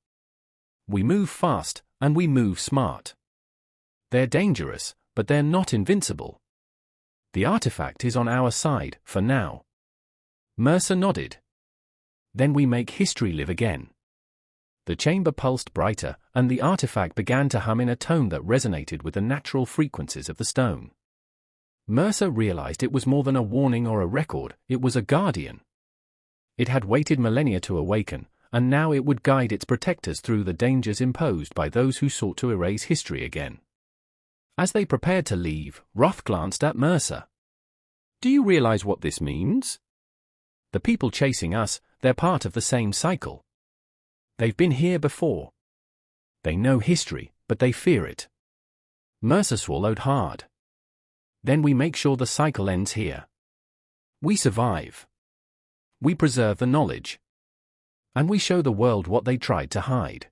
We move fast, and we move smart. They're dangerous, but they're not invincible. The artifact is on our side, for now." Mercer nodded. "Then we make history live again." The chamber pulsed brighter, and the artifact began to hum in a tone that resonated with the natural frequencies of the stone. Mercer realized it was more than a warning or a record, it was a guardian. It had waited millennia to awaken, and now it would guide its protectors through the dangers imposed by those who sought to erase history again. As they prepared to leave, Roth glanced at Mercer. "Do you realize what this means? The people chasing us, they're part of the same cycle. They've been here before. They know history, but they fear it." Mercer swallowed hard. "Then we make sure the cycle ends here. We survive. We preserve the knowledge. And we show the world what they tried to hide."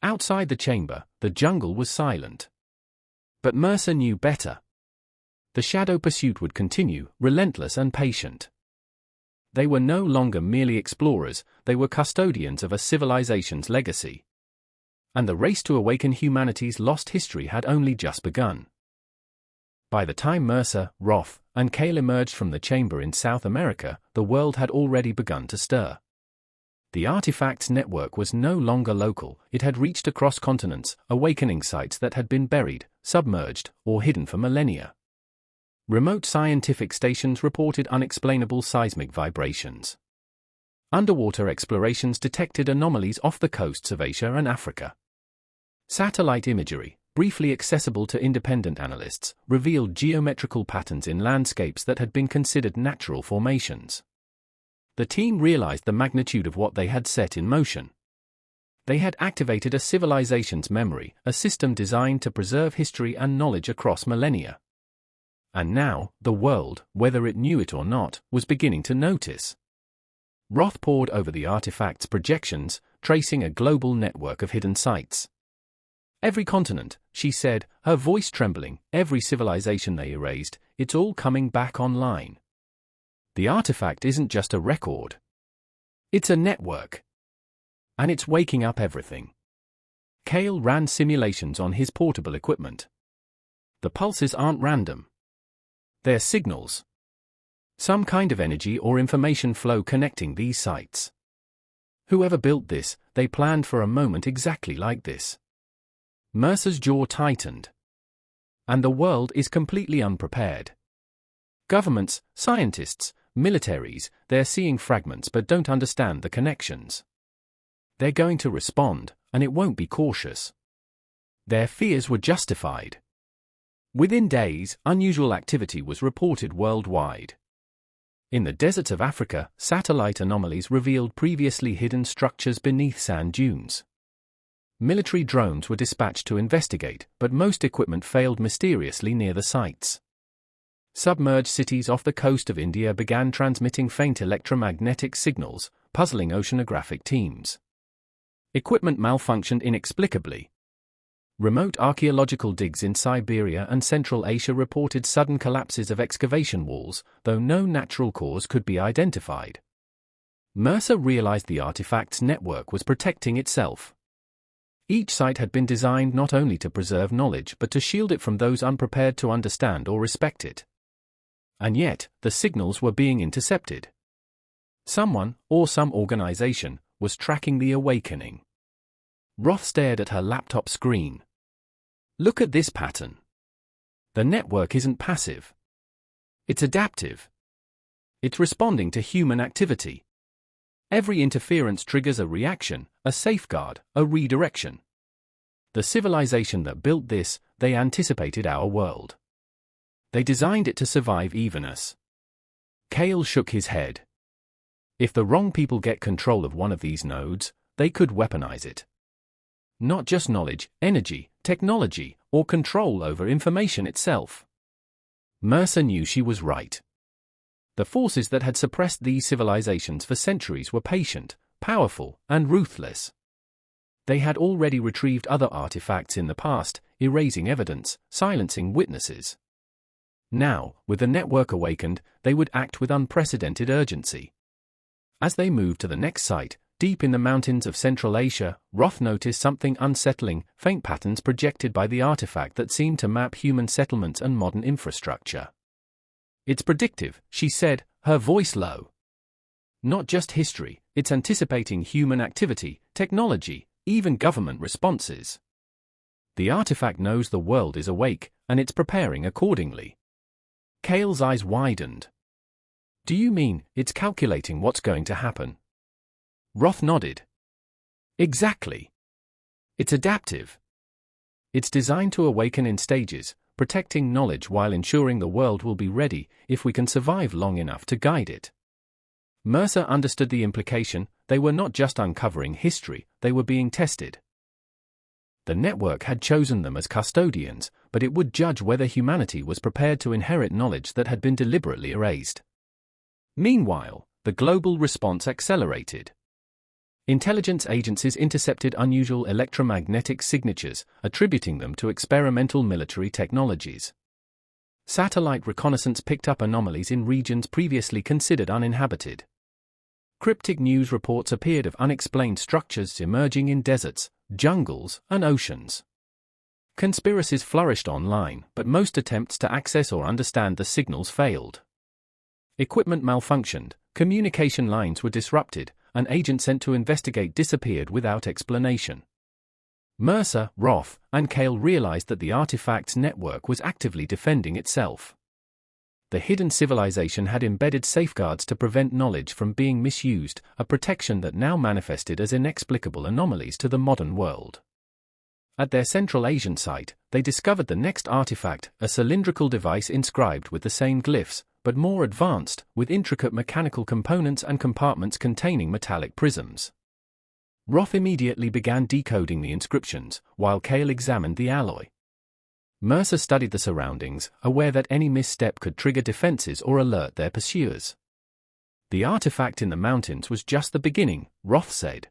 Outside the chamber, the jungle was silent. But Mercer knew better. The shadow pursuit would continue, relentless and patient. They were no longer merely explorers, they were custodians of a civilization's legacy. And the race to awaken humanity's lost history had only just begun. By the time Mercer, Roth, and Cale emerged from the chamber in South America, the world had already begun to stir. The artifact's network was no longer local, it had reached across continents, awakening sites that had been buried, submerged, or hidden for millennia. Remote scientific stations reported unexplainable seismic vibrations. Underwater explorations detected anomalies off the coasts of Asia and Africa. Satellite imagery, briefly accessible to independent analysts, revealed geometrical patterns in landscapes that had been considered natural formations. The team realized the magnitude of what they had set in motion. They had activated a civilization's memory, a system designed to preserve history and knowledge across millennia. And now, the world, whether it knew it or not, was beginning to notice. Roth pored over the artifact's projections, tracing a global network of hidden sites. "Every continent," she said, her voice trembling, "every civilization they erased, it's all coming back online. The artifact isn't just a record. It's a network. And it's waking up everything." Cale ran simulations on his portable equipment. "The pulses aren't random. They're signals. Some kind of energy or information flow connecting these sites. Whoever built this, they planned for a moment exactly like this." Mercer's jaw tightened. "And the world is completely unprepared. Governments, scientists, militaries, they're seeing fragments but don't understand the connections. They're going to respond, and it won't be cautious." Their fears were justified. Within days, unusual activity was reported worldwide. In the deserts of Africa, satellite anomalies revealed previously hidden structures beneath sand dunes. Military drones were dispatched to investigate, but most equipment failed mysteriously near the sites. Submerged cities off the coast of India began transmitting faint electromagnetic signals, puzzling oceanographic teams. Equipment malfunctioned inexplicably. Remote archaeological digs in Siberia and Central Asia reported sudden collapses of excavation walls, though no natural cause could be identified. Mercer realized the artifact's network was protecting itself. Each site had been designed not only to preserve knowledge but to shield it from those unprepared to understand or respect it. And yet, the signals were being intercepted. Someone, or some organization, was tracking the awakening. Roth stared at her laptop screen. Look at this pattern. The network isn't passive. It's adaptive. It's responding to human activity. Every interference triggers a reaction, a safeguard, a redirection. The civilization that built this, they anticipated our world. They designed it to survive even us. Cale shook his head. If the wrong people get control of one of these nodes, they could weaponize it. Not just knowledge, energy, technology, or control over information itself. Mercer knew she was right. The forces that had suppressed these civilizations for centuries were patient, powerful, and ruthless. They had already retrieved other artifacts in the past, erasing evidence, silencing witnesses. Now, with the network awakened, they would act with unprecedented urgency. As they moved to the next site, deep in the mountains of Central Asia, Roth noticed something unsettling, faint patterns projected by the artifact that seemed to map human settlements and modern infrastructure. It's predictive, she said, her voice low. Not just history, it's anticipating human activity, technology, even government responses. The artifact knows the world is awake, and it's preparing accordingly. Cale's eyes widened. Do you mean, it's calculating what's going to happen? Roth nodded. Exactly. It's adaptive. It's designed to awaken in stages, protecting knowledge while ensuring the world will be ready if we can survive long enough to guide it. Mercer understood the implication. They were not just uncovering history, they were being tested. The network had chosen them as custodians, but it would judge whether humanity was prepared to inherit knowledge that had been deliberately erased. Meanwhile, the global response accelerated. Intelligence agencies intercepted unusual electromagnetic signatures, attributing them to experimental military technologies. Satellite reconnaissance picked up anomalies in regions previously considered uninhabited. Cryptic news reports appeared of unexplained structures emerging in deserts, jungles, and oceans. Conspiracies flourished online, but most attempts to access or understand the signals failed. Equipment malfunctioned, communication lines were disrupted, an agent sent to investigate disappeared without explanation. Mercer, Roth, and Cale realized that the artifact's network was actively defending itself. The hidden civilization had embedded safeguards to prevent knowledge from being misused, a protection that now manifested as inexplicable anomalies to the modern world. At their Central Asian site, they discovered the next artifact, a cylindrical device inscribed with the same glyphs, but more advanced, with intricate mechanical components and compartments containing metallic prisms. Roth immediately began decoding the inscriptions, while Cale examined the alloy. Mercer studied the surroundings, aware that any misstep could trigger defenses or alert their pursuers. The artifact in the mountains was just the beginning, Roth said.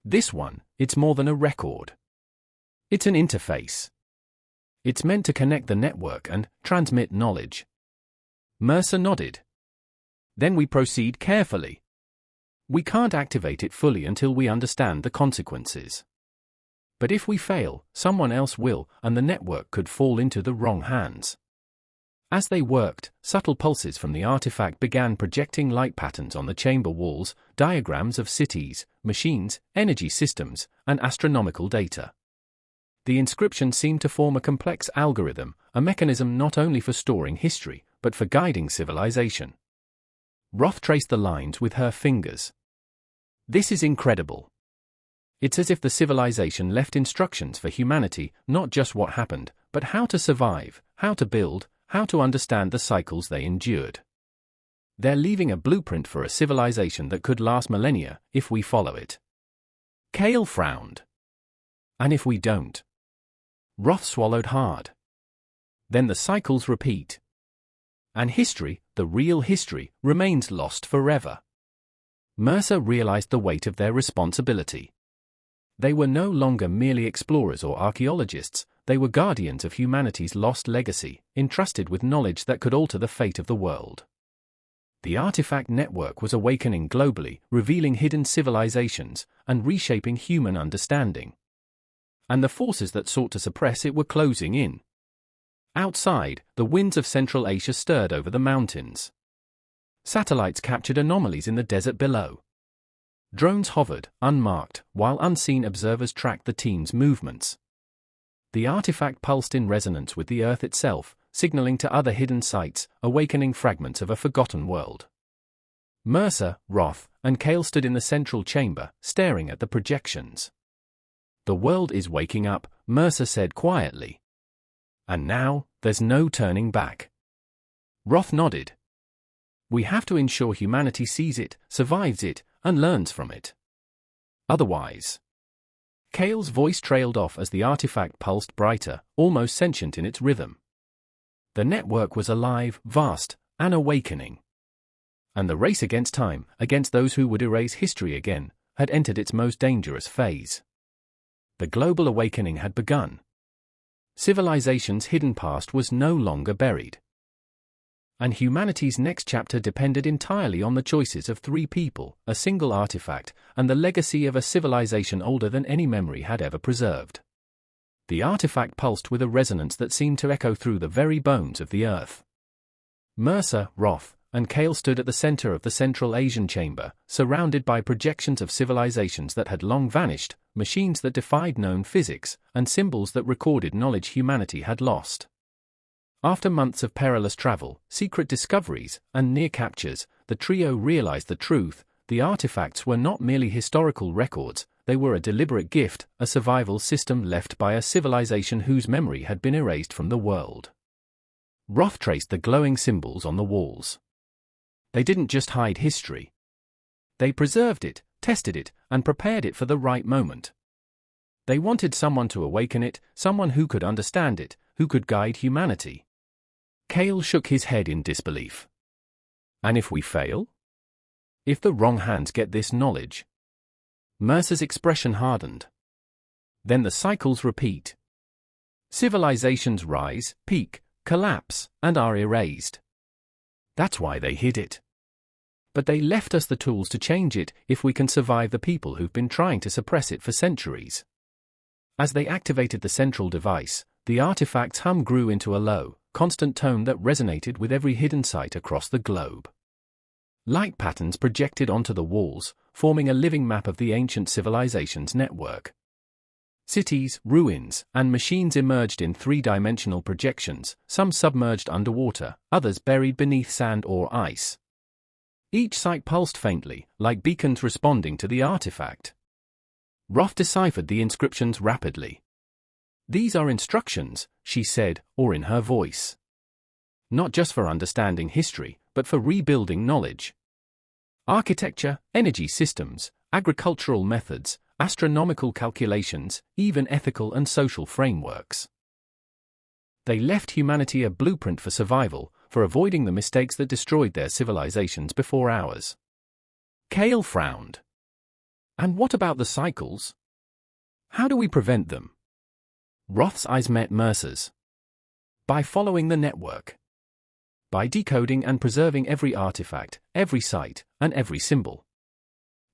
This one, it's more than a record. It's an interface. It's meant to connect the network and transmit knowledge. Mercer nodded. Then we proceed carefully. We can't activate it fully until we understand the consequences. But if we fail, someone else will, and the network could fall into the wrong hands. As they worked, subtle pulses from the artifact began projecting light patterns on the chamber walls, diagrams of cities, machines, energy systems, and astronomical data. The inscription seemed to form a complex algorithm, a mechanism not only for storing history, but for guiding civilization. Roth traced the lines with her fingers. This is incredible. It's as if the civilization left instructions for humanity, not just what happened, but how to survive, how to build, how to understand the cycles they endured. They're leaving a blueprint for a civilization that could last millennia, if we follow it. Cale frowned. And if we don't? Roth swallowed hard. Then the cycles repeat. And history, the real history, remains lost forever. Mercer realized the weight of their responsibility. They were no longer merely explorers or archaeologists, they were guardians of humanity's lost legacy, entrusted with knowledge that could alter the fate of the world. The artifact network was awakening globally, revealing hidden civilizations, and reshaping human understanding. And the forces that sought to suppress it were closing in. Outside, the winds of Central Asia stirred over the mountains. Satellites captured anomalies in the desert below. Drones hovered, unmarked, while unseen observers tracked the team's movements. The artifact pulsed in resonance with the Earth itself, signaling to other hidden sites, awakening fragments of a forgotten world. Mercer, Roth, and Cale stood in the central chamber, staring at the projections. "The world is waking up," Mercer said quietly. "And now, there's no turning back." Roth nodded. "We have to ensure humanity sees it, survives it, and learns from it. Otherwise..." Cale's voice trailed off as the artifact pulsed brighter, almost sentient in its rhythm. The network was alive, vast, an awakening. And the race against time, against those who would erase history again, had entered its most dangerous phase. The global awakening had begun. Civilization's hidden past was no longer buried. And humanity's next chapter depended entirely on the choices of three people, a single artifact, and the legacy of a civilization older than any memory had ever preserved. The artifact pulsed with a resonance that seemed to echo through the very bones of the Earth. Mercer, Roth, and Cale stood at the center of the Central Asian chamber, surrounded by projections of civilizations that had long vanished, machines that defied known physics, and symbols that recorded knowledge humanity had lost. After months of perilous travel, secret discoveries, and near captures, the trio realized the truth: the artifacts were not merely historical records, they were a deliberate gift, a survival system left by a civilization whose memory had been erased from the world. Roth traced the glowing symbols on the walls. They didn't just hide history. They preserved it, tested it, and prepared it for the right moment. They wanted someone to awaken it, someone who could understand it, who could guide humanity. Cale shook his head in disbelief. "And if we fail? If the wrong hands get this knowledge?" Mercer's expression hardened. "Then the cycles repeat. Civilizations rise, peak, collapse, and are erased. That's why they hid it. But they left us the tools to change it, if we can survive the people who've been trying to suppress it for centuries." As they activated the central device, the artifact's hum grew into a low, constant tone that resonated with every hidden site across the globe. Light patterns projected onto the walls, forming a living map of the ancient civilization's network. Cities, ruins, and machines emerged in three-dimensional projections, some submerged underwater, others buried beneath sand or ice. Each site pulsed faintly, like beacons responding to the artifact. Roth deciphered the inscriptions rapidly. "These are instructions," she said, awe in her voice. "Not just for understanding history, but for rebuilding knowledge. Architecture, energy systems, agricultural methods, astronomical calculations, even ethical and social frameworks. They left humanity a blueprint for survival, for avoiding the mistakes that destroyed their civilizations before ours." Cale frowned. "And what about the cycles? How do we prevent them?" Roth's eyes met Mercer's. "By following the network. By decoding and preserving every artifact, every site, and every symbol.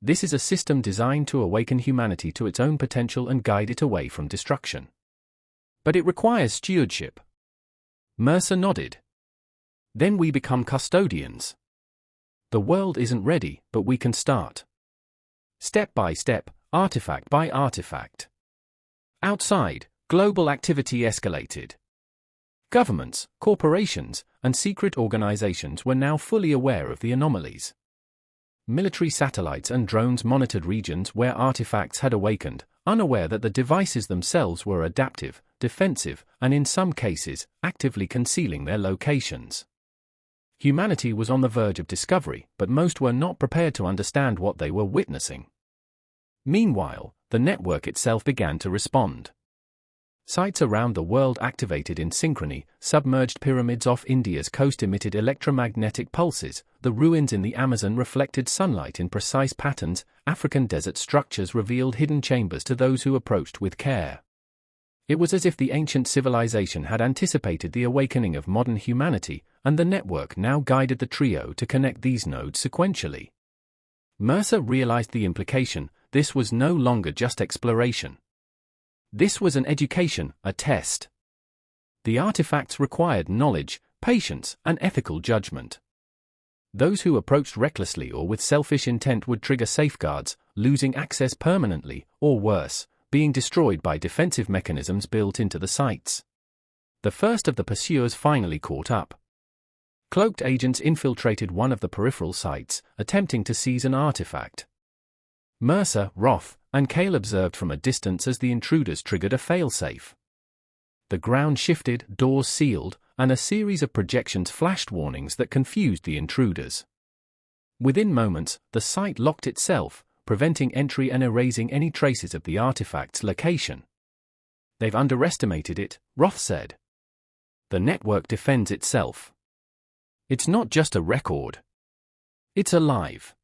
This is a system designed to awaken humanity to its own potential and guide it away from destruction. But it requires stewardship." Mercer nodded. "Then we become custodians. The world isn't ready, but we can start. Step by step, artifact by artifact." Outside, global activity escalated. Governments, corporations, and secret organizations were now fully aware of the anomalies. Military satellites and drones monitored regions where artifacts had awakened, unaware that the devices themselves were adaptive, defensive, and in some cases, actively concealing their locations. Humanity was on the verge of discovery, but most were not prepared to understand what they were witnessing. Meanwhile, the network itself began to respond. Sites around the world activated in synchrony, submerged pyramids off India's coast emitted electromagnetic pulses, the ruins in the Amazon reflected sunlight in precise patterns, African desert structures revealed hidden chambers to those who approached with care. It was as if the ancient civilization had anticipated the awakening of modern humanity, and the network now guided the trio to connect these nodes sequentially. Mercer realized the implication: this was no longer just exploration. This was an education, a test. The artifacts required knowledge, patience, and ethical judgment. Those who approached recklessly or with selfish intent would trigger safeguards, losing access permanently, or worse, being destroyed by defensive mechanisms built into the sites. The first of the pursuers finally caught up. Cloaked agents infiltrated one of the peripheral sites, attempting to seize an artifact. Mercer, Roth, and Cale observed from a distance as the intruders triggered a failsafe. The ground shifted, doors sealed, and a series of projections flashed warnings that confused the intruders. Within moments, the site locked itself, preventing entry and erasing any traces of the artifact's location. "They've underestimated it," Roth said. "The network defends itself. It's not just a record. It's alive."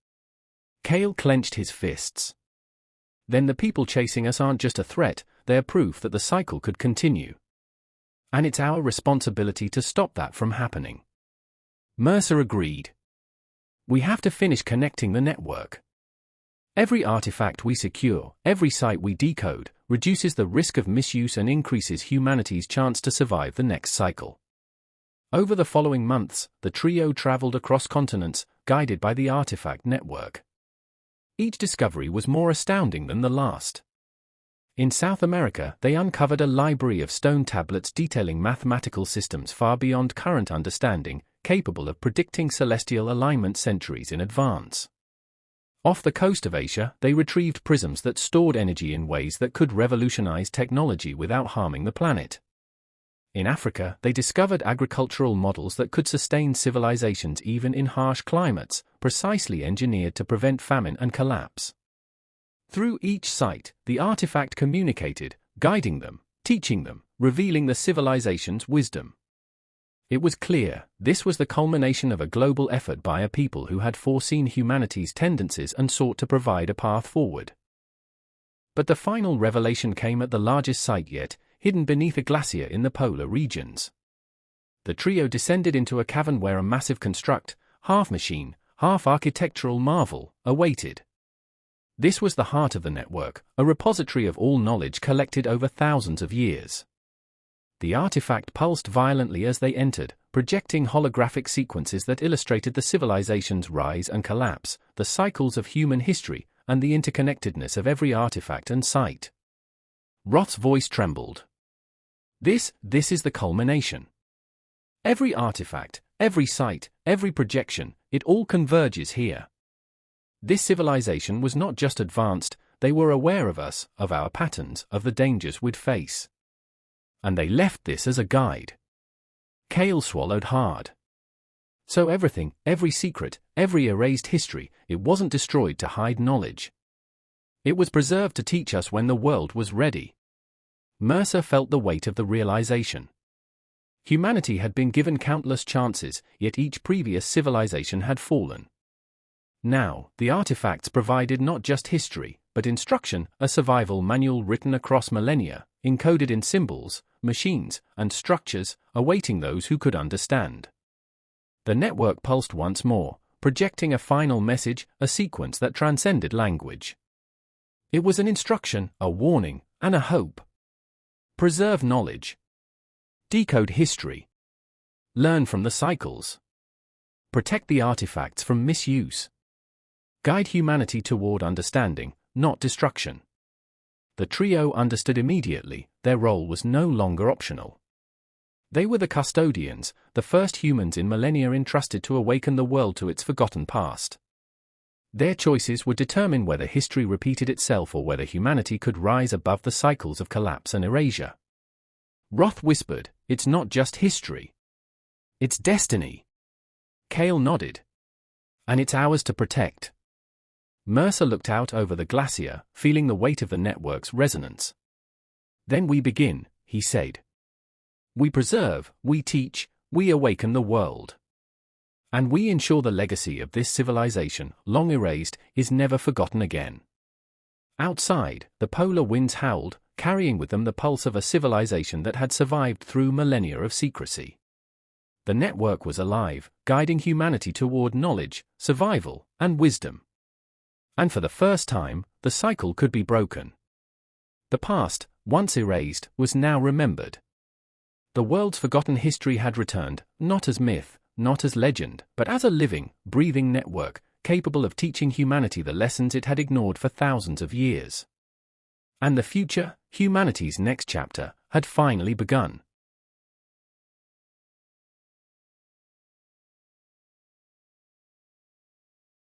Cale clenched his fists. "Then the people chasing us aren't just a threat, they're proof that the cycle could continue. And it's our responsibility to stop that from happening." Mercer agreed. "We have to finish connecting the network. Every artifact we secure, every site we decode, reduces the risk of misuse and increases humanity's chance to survive the next cycle." Over the following months, the trio traveled across continents, guided by the artifact network. Each discovery was more astounding than the last. In South America, they uncovered a library of stone tablets detailing mathematical systems far beyond current understanding, capable of predicting celestial alignment centuries in advance. Off the coast of Asia, they retrieved prisms that stored energy in ways that could revolutionize technology without harming the planet. In Africa, they discovered agricultural models that could sustain civilizations even in harsh climates, precisely engineered to prevent famine and collapse. Through each site, the artifact communicated, guiding them, teaching them, revealing the civilization's wisdom. It was clear, this was the culmination of a global effort by a people who had foreseen humanity's tendencies and sought to provide a path forward. But the final revelation came at the largest site yet, hidden beneath a glacier in the polar regions. The trio descended into a cavern where a massive construct, half machine, half architectural marvel, awaited. This was the heart of the network, a repository of all knowledge collected over thousands of years. The artifact pulsed violently as they entered, projecting holographic sequences that illustrated the civilization's rise and collapse, the cycles of human history, and the interconnectedness of every artifact and site. Roth's voice trembled. This is the culmination. Every artifact, every site, every projection, it all converges here. This civilization was not just advanced, they were aware of us, of our patterns, of the dangers we'd face. And they left this as a guide. Cale swallowed hard. So everything, every secret, every erased history, it wasn't destroyed to hide knowledge. It was preserved to teach us when the world was ready. Mercer felt the weight of the realization. Humanity had been given countless chances, yet each previous civilization had fallen. Now, the artifacts provided not just history, but instruction, a survival manual written across millennia, encoded in symbols, machines, and structures, awaiting those who could understand. The network pulsed once more, projecting a final message, a sequence that transcended language. It was an instruction, a warning, and a hope. Preserve knowledge. Decode history. Learn from the cycles. Protect the artifacts from misuse. Guide humanity toward understanding, not destruction. The trio understood immediately, their role was no longer optional. They were the custodians, the first humans in millennia entrusted to awaken the world to its forgotten past. Their choices would determine whether history repeated itself or whether humanity could rise above the cycles of collapse and erasure. Roth whispered, "It's not just history. It's destiny." Cale nodded. "And it's ours to protect." Mercer looked out over the glacier, feeling the weight of the network's resonance. "Then we begin," he said. "We preserve, we teach, we awaken the world. And we ensure the legacy of this civilization, long erased, is never forgotten again." Outside, the polar winds howled, carrying with them the pulse of a civilization that had survived through millennia of secrecy. The network was alive, guiding humanity toward knowledge, survival, and wisdom. And for the first time, the cycle could be broken. The past, once erased, was now remembered. The world's forgotten history had returned, not as myth, not as legend, but as a living, breathing network, capable of teaching humanity the lessons it had ignored for thousands of years. And the future, humanity's next chapter, had finally begun.